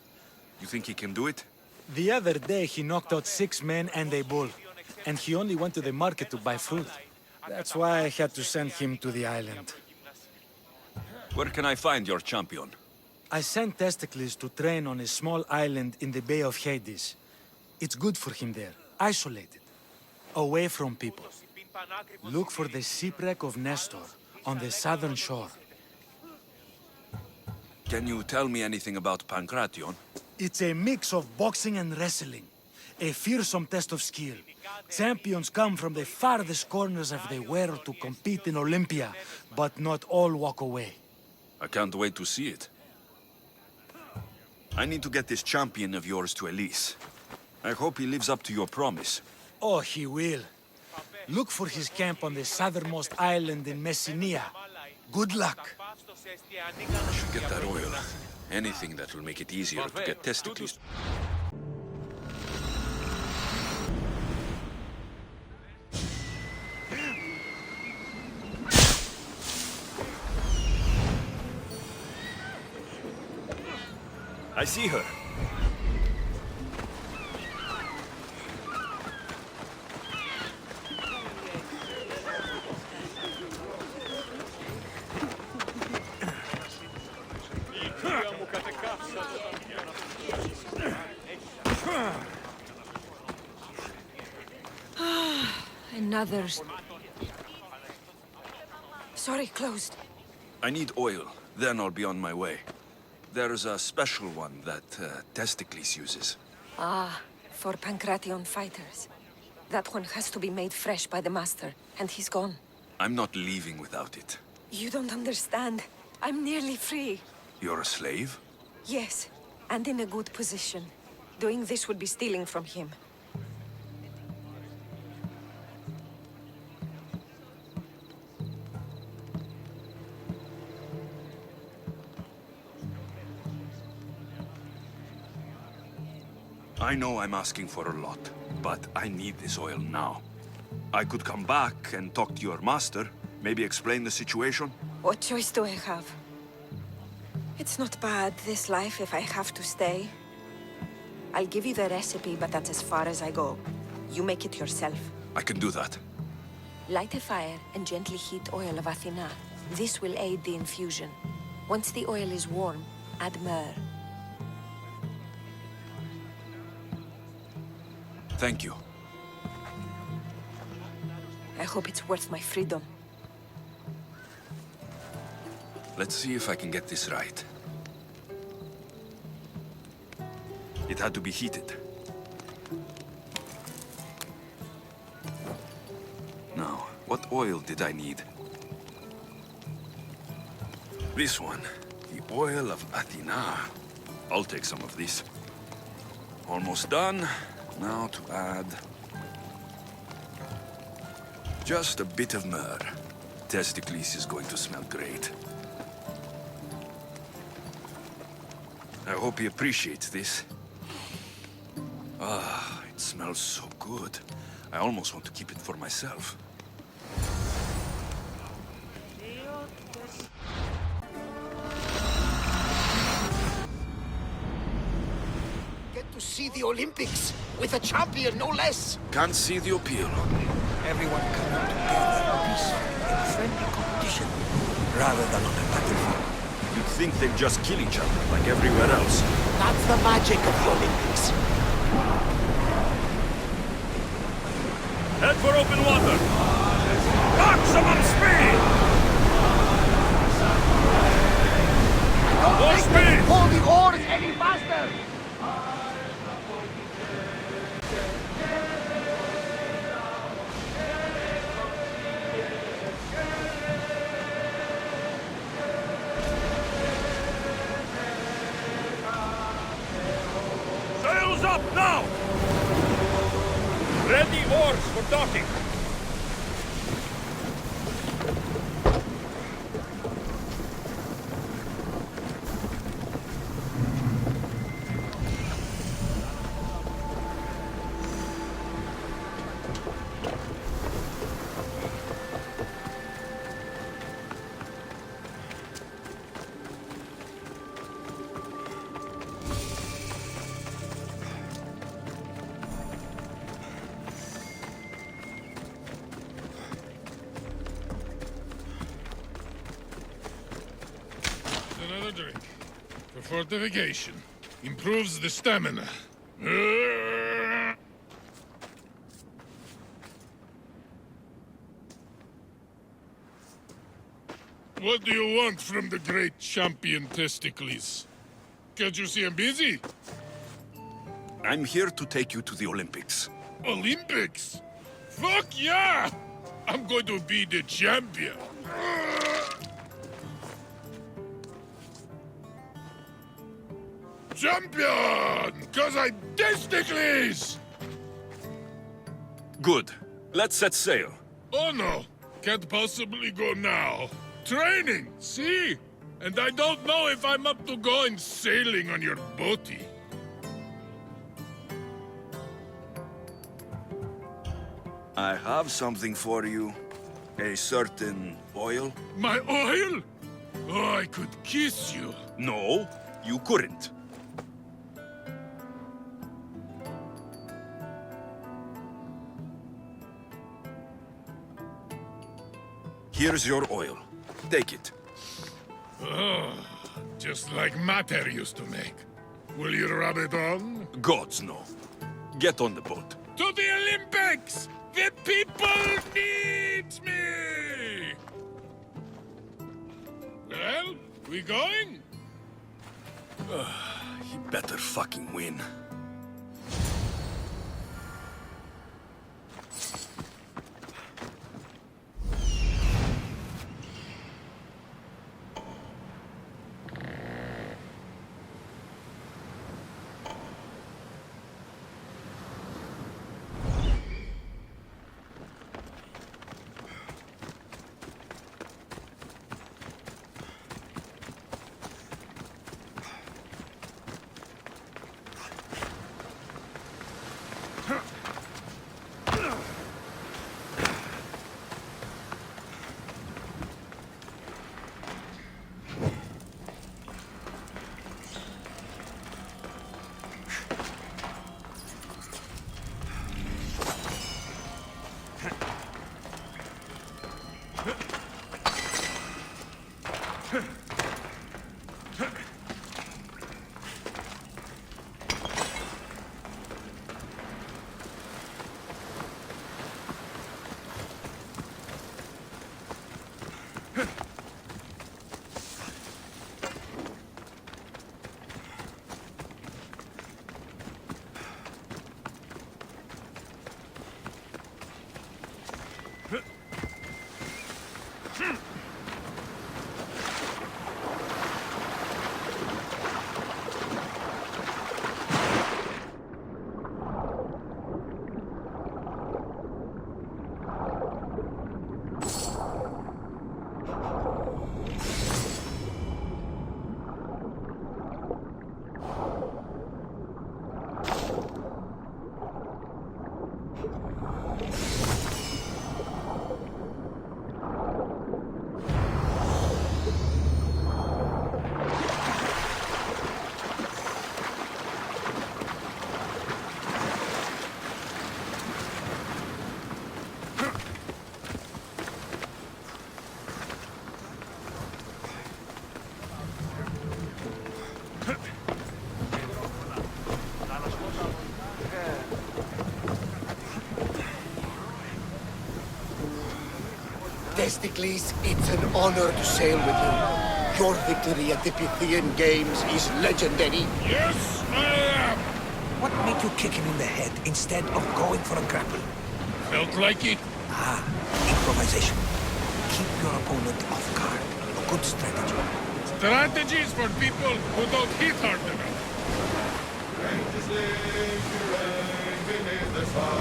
You think he can do it? The other day he knocked out 6 men and a bull. And he only went to the market to buy fruit. That's why I had to send him to the island. Where can I find your champion? I sent Testicles to train on a small island in the Bay of Hades. It's good for him there, isolated, away from people. Look for the shipwreck of Nestor on the southern shore. Can you tell me anything about Pancration? It's a mix of boxing and wrestling. A fearsome test of skill. Champions come from the farthest corners of the world to compete in Olympia, but not all walk away. I can't wait to see it. I need to get this champion of yours to Elise. I hope he lives up to your promise. Oh, he will. Look for his camp on the southernmost island in Messenia. Good luck. I should get that oil. Anything that will make it easier to get Testicles. I see her. Another... Sorry, closed. I need oil, then I'll be on my way. There's a special one that Testicles uses. Ah, for Pancration fighters. That one has to be made fresh by the master, and he's gone. I'm not leaving without it. You don't understand. I'm nearly free. You're a slave? Yes, and in a good position. Doing this would be stealing from him. I know I'm asking for a lot, but I need this oil now. I could come back and talk to your master, maybe explain the situation. What choice do I have? It's not bad, this life, if I have to stay. I'll give you the recipe, but that's as far as I go. You make it yourself. I can do that. Light a fire and gently heat oil of Athena. This will aid the infusion. Once the oil is warm, add myrrh. Thank you. I hope it's worth my freedom. Let's see if I can get this right. It had to be heated. Now, what oil did I need? This one. The oil of Athena. I'll take some of this. Almost done. Now to add... just a bit of myrrh. Testicles is going to smell great. I hope he appreciates this. Ah, it smells so good. I almost want to keep it for myself. Get to see the Olympics with a champion, no less. Can't see the appeal. Everyone come out together, peacefully, in friendly competition, rather than on a battlefield. You'd think they'd just kill each other, like everywhere else. That's the magic of the Olympics. Head for open water! Maximum speed! More speed! Pull the oars any faster! Sails up now! Ready oars for docking! Another drink. For fortification. Improves the stamina. What do you want from the great champion Testicles? Can't you see I'm busy? I'm here to take you to the Olympics. Olympics? Fuck yeah! I'm going to be the champion. Champion! Cause I'm Testicles! Good. Let's set sail. Oh no, can't possibly go now. Training, see? And I don't know if I'm up to going sailing on your boaty. I have something for you. A certain oil. My oil? Oh, I could kiss you. No, you couldn't. Here's your oil. Take it. Oh, just like Mater used to make. Will you rub it on? Gods, no. Get on the boat. To the Olympics! The people need me! Well, we going? He better fucking win. Themistocles, it's an honor to sail with you. Your victory at the Pythian Games is legendary. Yes, I am! What made you kick him in the head instead of going for a grapple? Felt like it. Ah, improvisation. Keep your opponent off guard. A good strategy. Strategies for people who don't hit hard enough.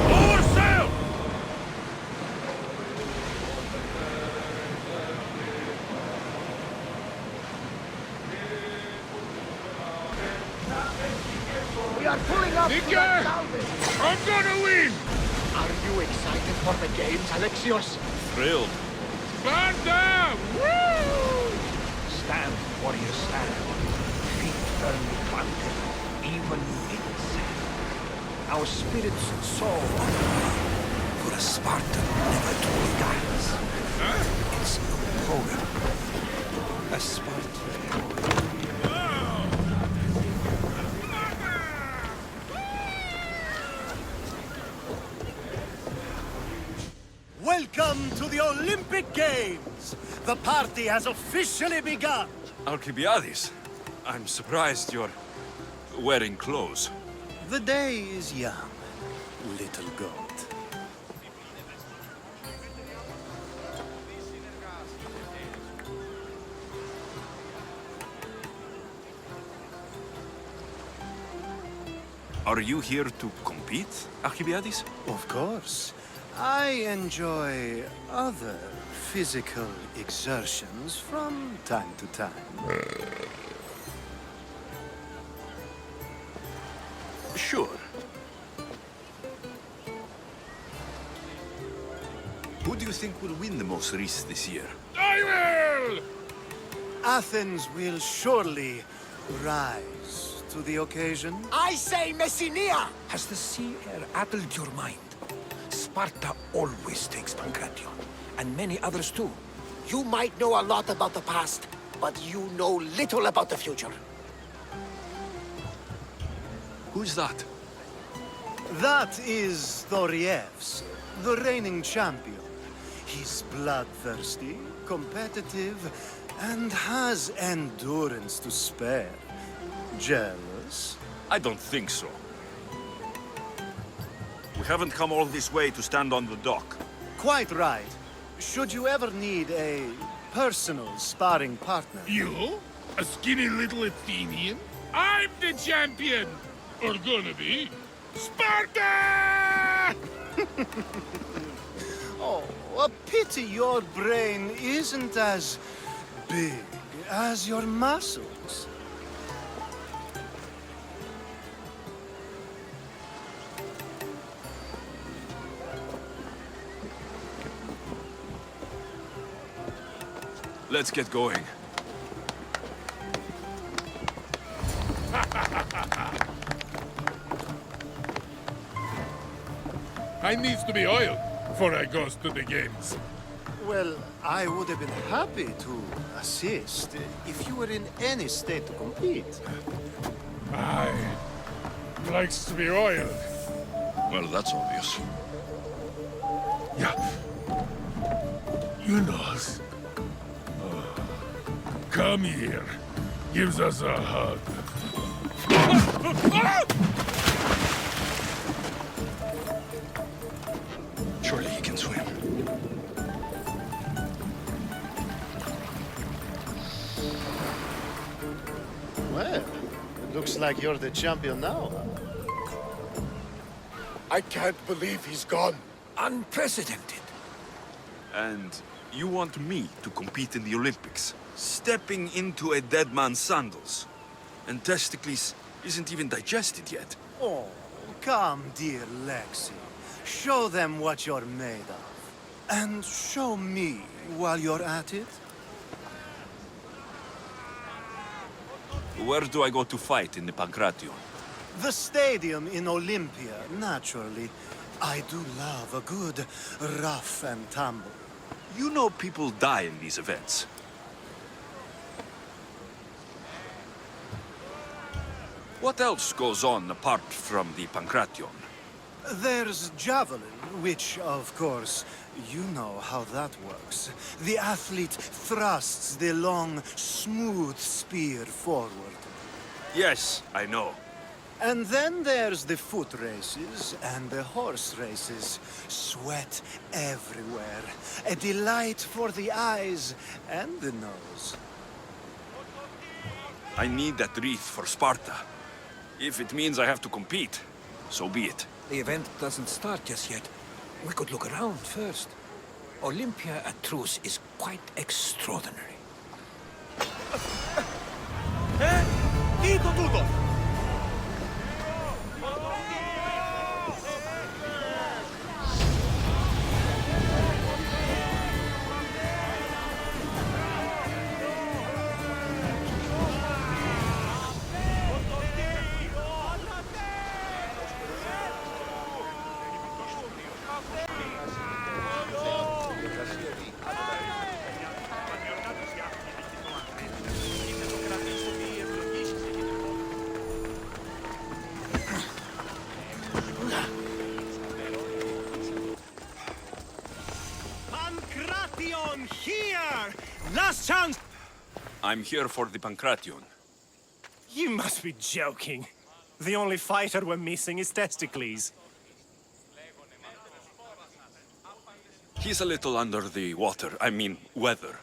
Lower sail! We are pulling up to that salvage. I'm gonna win! Are you excited for the games, Alexios? Thrilled. Sparta! Woo! Stand, warrior, stand. Feet firmly planted, even in sand. Our spirits soar on the ground, for a Spartan never truly dies. Huh? It's a poem. A Spartan poem. Welcome to the Olympic Games! The party has officially begun! Alcibiades, I'm surprised you're wearing clothes. The day is young, little goat. Are you here to compete, Alcibiades? Of course. I enjoy other physical exertions from time to time. Sure. Who do you think will win the most race this year? I will! Athens will surely rise to the occasion. I say Messenia! Has the sea air addled your mind? Sparta always takes Pancration, and many others too. You might know a lot about the past, but you know little about the future. Who's that? That is Thorievs, the reigning champion. He's bloodthirsty, competitive, and has endurance to spare. Jealous? I don't think so. We haven't come all this way to stand on the dock. Quite right. Should you ever need a personal sparring partner... You? A skinny little Athenian? I'm the champion! Or gonna be. Sparta! Oh, a pity your brain isn't as big as your muscles. Let's get going. I needs to be oiled before I goes to the games. Well, I would have been happy to assist if you were in any state to compete. Aye. Likes to be oiled. Well, that's obvious. Yeah. You knows. Come here. Gives us a hug. Surely he can swim. Well, it looks like you're the champion now. I can't believe he's gone. Unprecedented. And you want me to compete in the Olympics? Stepping into a dead man's sandals. And Themistocles isn't even digested yet. Oh, come, dear Lexi. Show them what you're made of. And show me while you're at it. Where do I go to fight in the Pancration? The stadium in Olympia, naturally. I do love a good rough and tumble. You know people die in these events. What else goes on apart from the Pancration? There's javelin, which, of course, you know how that works. The athlete thrusts the long, smooth spear forward. Yes, I know. And then there's the foot races and the horse races. Sweat everywhere. A delight for the eyes and the nose. I need that wreath for Sparta. If it means I have to compete, so be it. The event doesn't start just yet. We could look around first. Olympia at truce is quite extraordinary. Dito tutto! Here! Last chance! I'm here for the Pancration. You must be joking. The only fighter we're missing is Testicles. He's a little under the water. I mean, weather.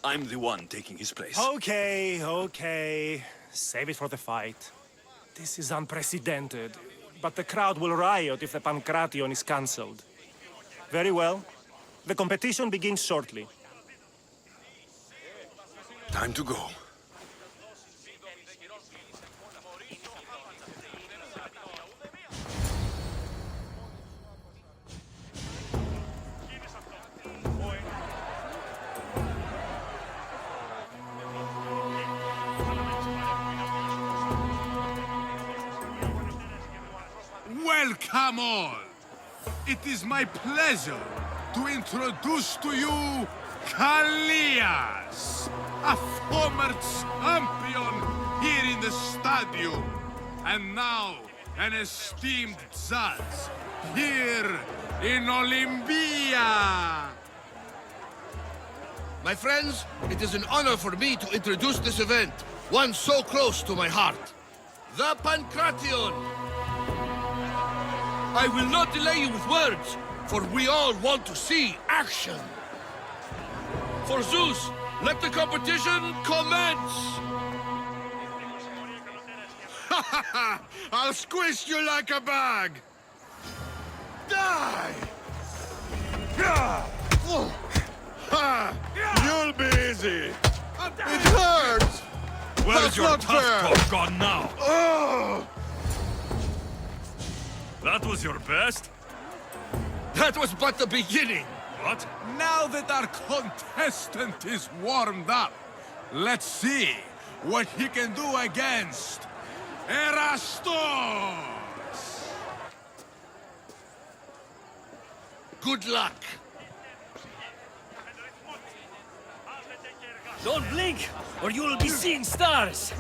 I'm the one taking his place. Okay, okay. Save it for the fight. This is unprecedented, but the crowd will riot if the Pancration is cancelled. Very well. The competition begins shortly. Time to go. Welcome all! It is my pleasure to introduce to you Alexios, a former champion here in the stadium, and now an esteemed judge here in Olympia. My friends, it is an honor for me to introduce this event, one so close to my heart. The Pancration! I will not delay you with words, for we all want to see action. For Zeus, let the competition commence! Ha ha ha! I'll squish you like a bag! Die! Ha! You'll be easy! It hurts! Where's That's your not tough fair! talk gone now? Oh! That was your best? That was but the beginning! What? Now that our contestant is warmed up, let's see what he can do against Erastos! Good luck! Don't blink, or you will be seeing stars!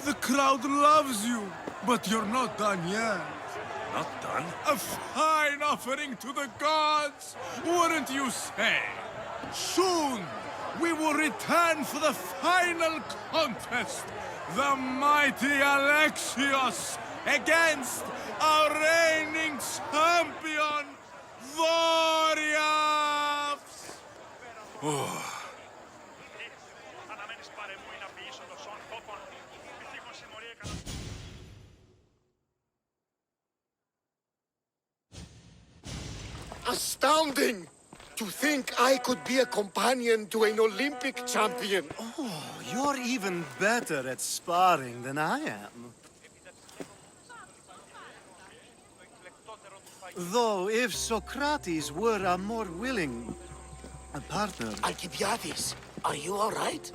The crowd loves you, but you're not done yet. Not done? A fine offering to the gods, wouldn't you say? Soon, we will return for the final contest. The mighty Alexios against our reigning champion, Warriors! Oh. Astounding! To think I could be a companion to an Olympic champion. Oh, you're even better at sparring than I am. Though, if Socrates were a more willing partner... Alcibiades, are you all right?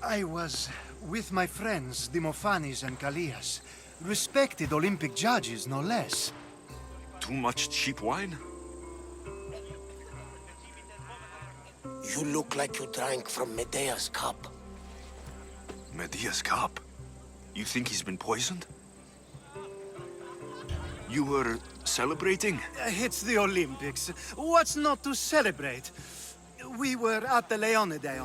I was with my friends, Demophanes and Callias. Respected Olympic judges, no less. Too much cheap wine? You look like you drank from Medea's cup. Medea's cup? You think he's been poisoned? You were celebrating? It's the Olympics. What's not to celebrate? We were at the Leonidas.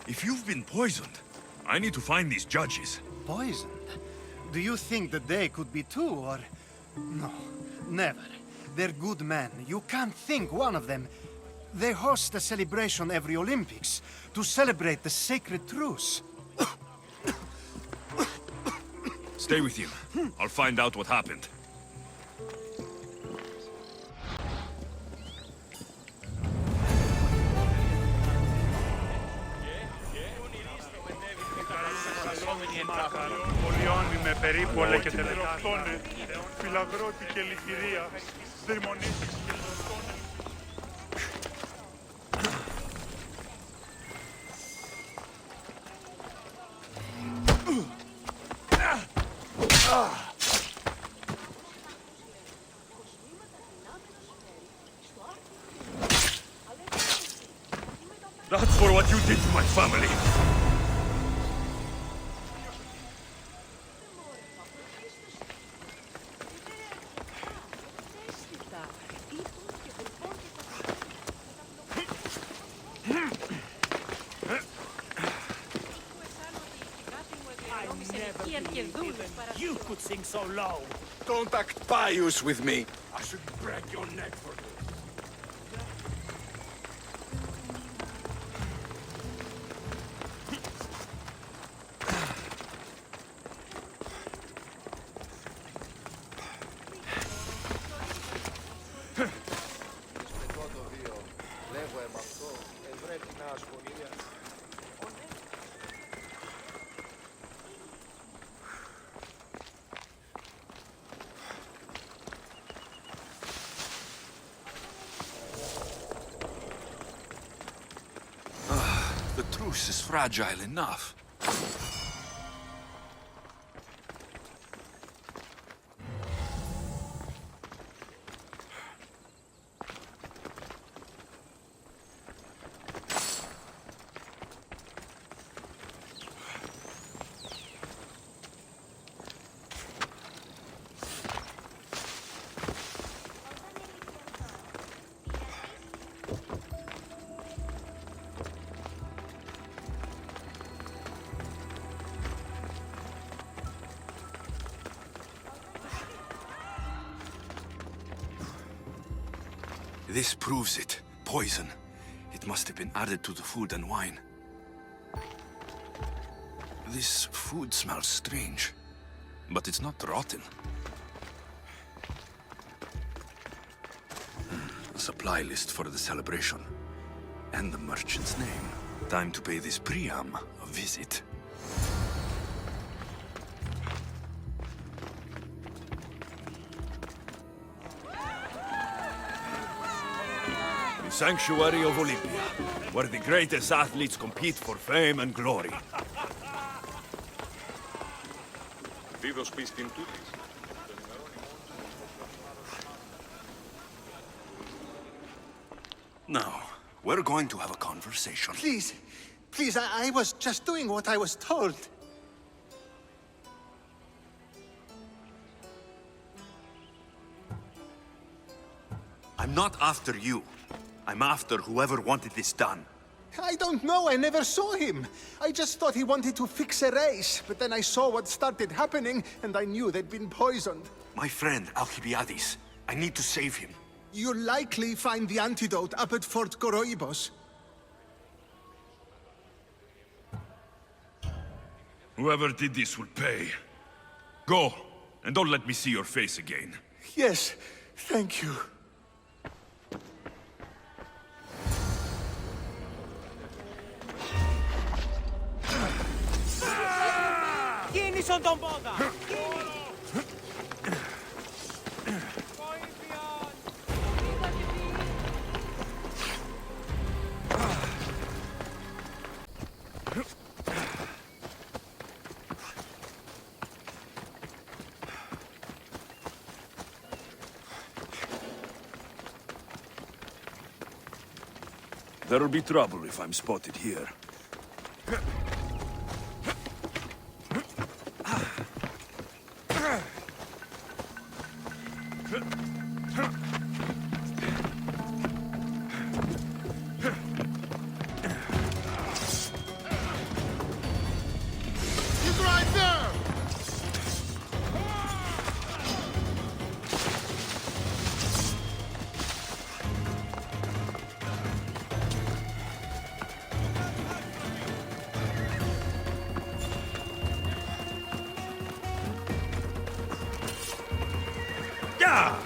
If you've been poisoned, I need to find these judges. Poisoned? Do you think that they could be too, or... No, never. They're good men. You can't think one of them. They host a celebration every Olympics to celebrate the sacred truce. Stay with him. I'll find out what happened. Πολιώνει με περίπολα και τελετώνε, φυλαγρώτη και λυτηρία, δρυμονίστης και λιτοστώνε. That's for what you did to my family. You could sing so low. Don't act pious with me. I should break your neck for this. The truce is fragile enough. This proves it. Poison. It must have been added to the food and wine. This food smells strange, but it's not rotten. A supply list for the celebration. And the merchant's name. Time to pay this Priam a visit. Sanctuary of Olympia, where the greatest athletes compete for fame and glory. Now, we're going to have a conversation. Please, please, I was just doing what I was told. I'm not after you. I'm after whoever wanted this done. I don't know, I never saw him. I just thought he wanted to fix a race, but then I saw what started happening, and I knew they'd been poisoned. My friend, Alcibiades. I need to save him. You'll likely find the antidote up at Fort Koroibos. Whoever did this will pay. Go, and don't let me see your face again. Yes, thank you. Κίνησον τον πόδα! There'll be trouble if I'm spotted here. He's right there! Yeah!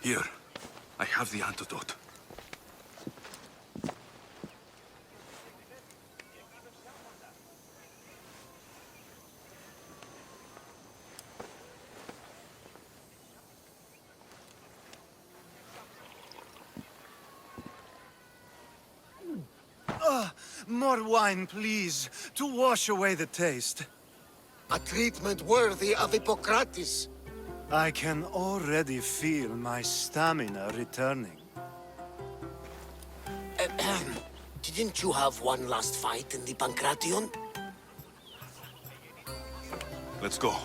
Here, I have the antidote. More wine, please, to wash away the taste. A treatment worthy of Hippocrates. I can already feel my stamina returning. Didn't you have one last fight in the Pancration? Let's go.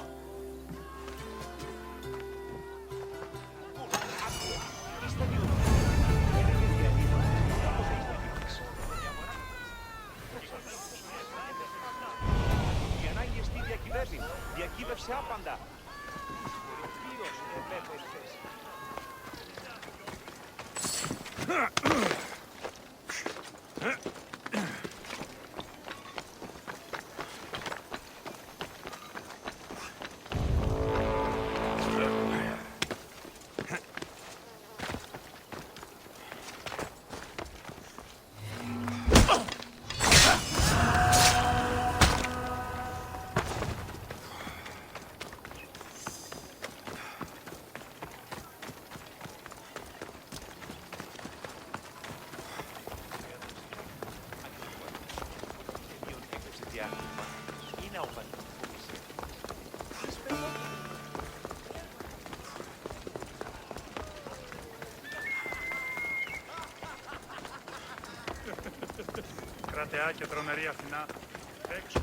Διακύβευσε άπαντα. Κρατεά και τρομερή Αθηνά. Έξω.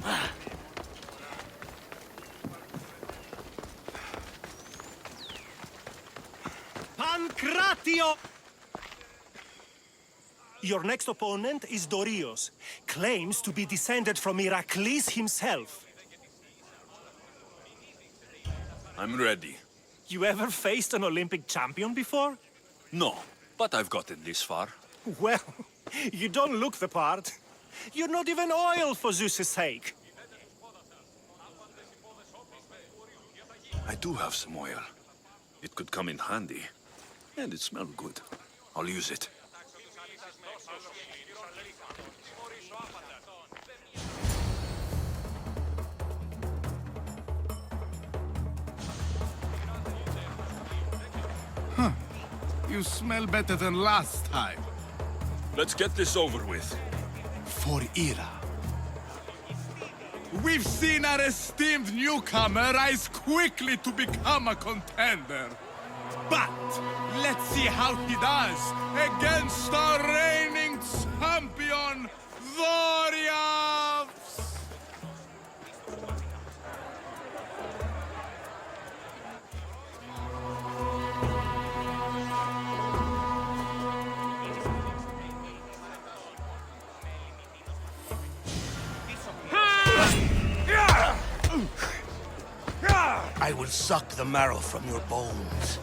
Pancratio! Your next opponent is Dorios. Claims to be descended from Heracles himself. I'm ready. You ever faced an Olympic champion before? No, but I've gotten this far. Well, you don't look the part. You're not even oil for Zeus's sake. I do have some oil. It could come in handy. And it smells good. I'll use it. You smell better than last time. Let's get this over with. For Ira. We've seen our esteemed newcomer rise quickly to become a contender. But let's see how he does against our reigning champion, Warriors! I will suck the marrow from your bones.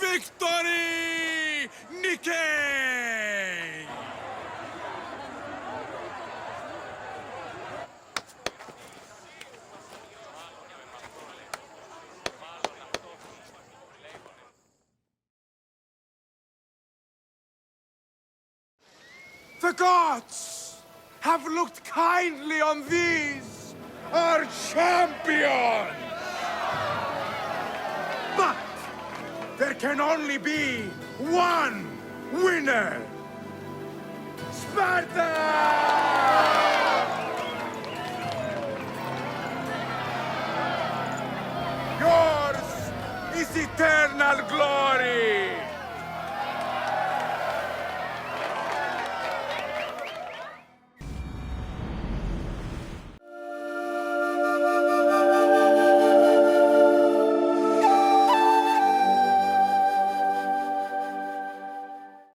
Victory! Nikkei! The gods have looked kindly on these, our champions! But there can only be one winner! Sparta! Yours is eternal glory!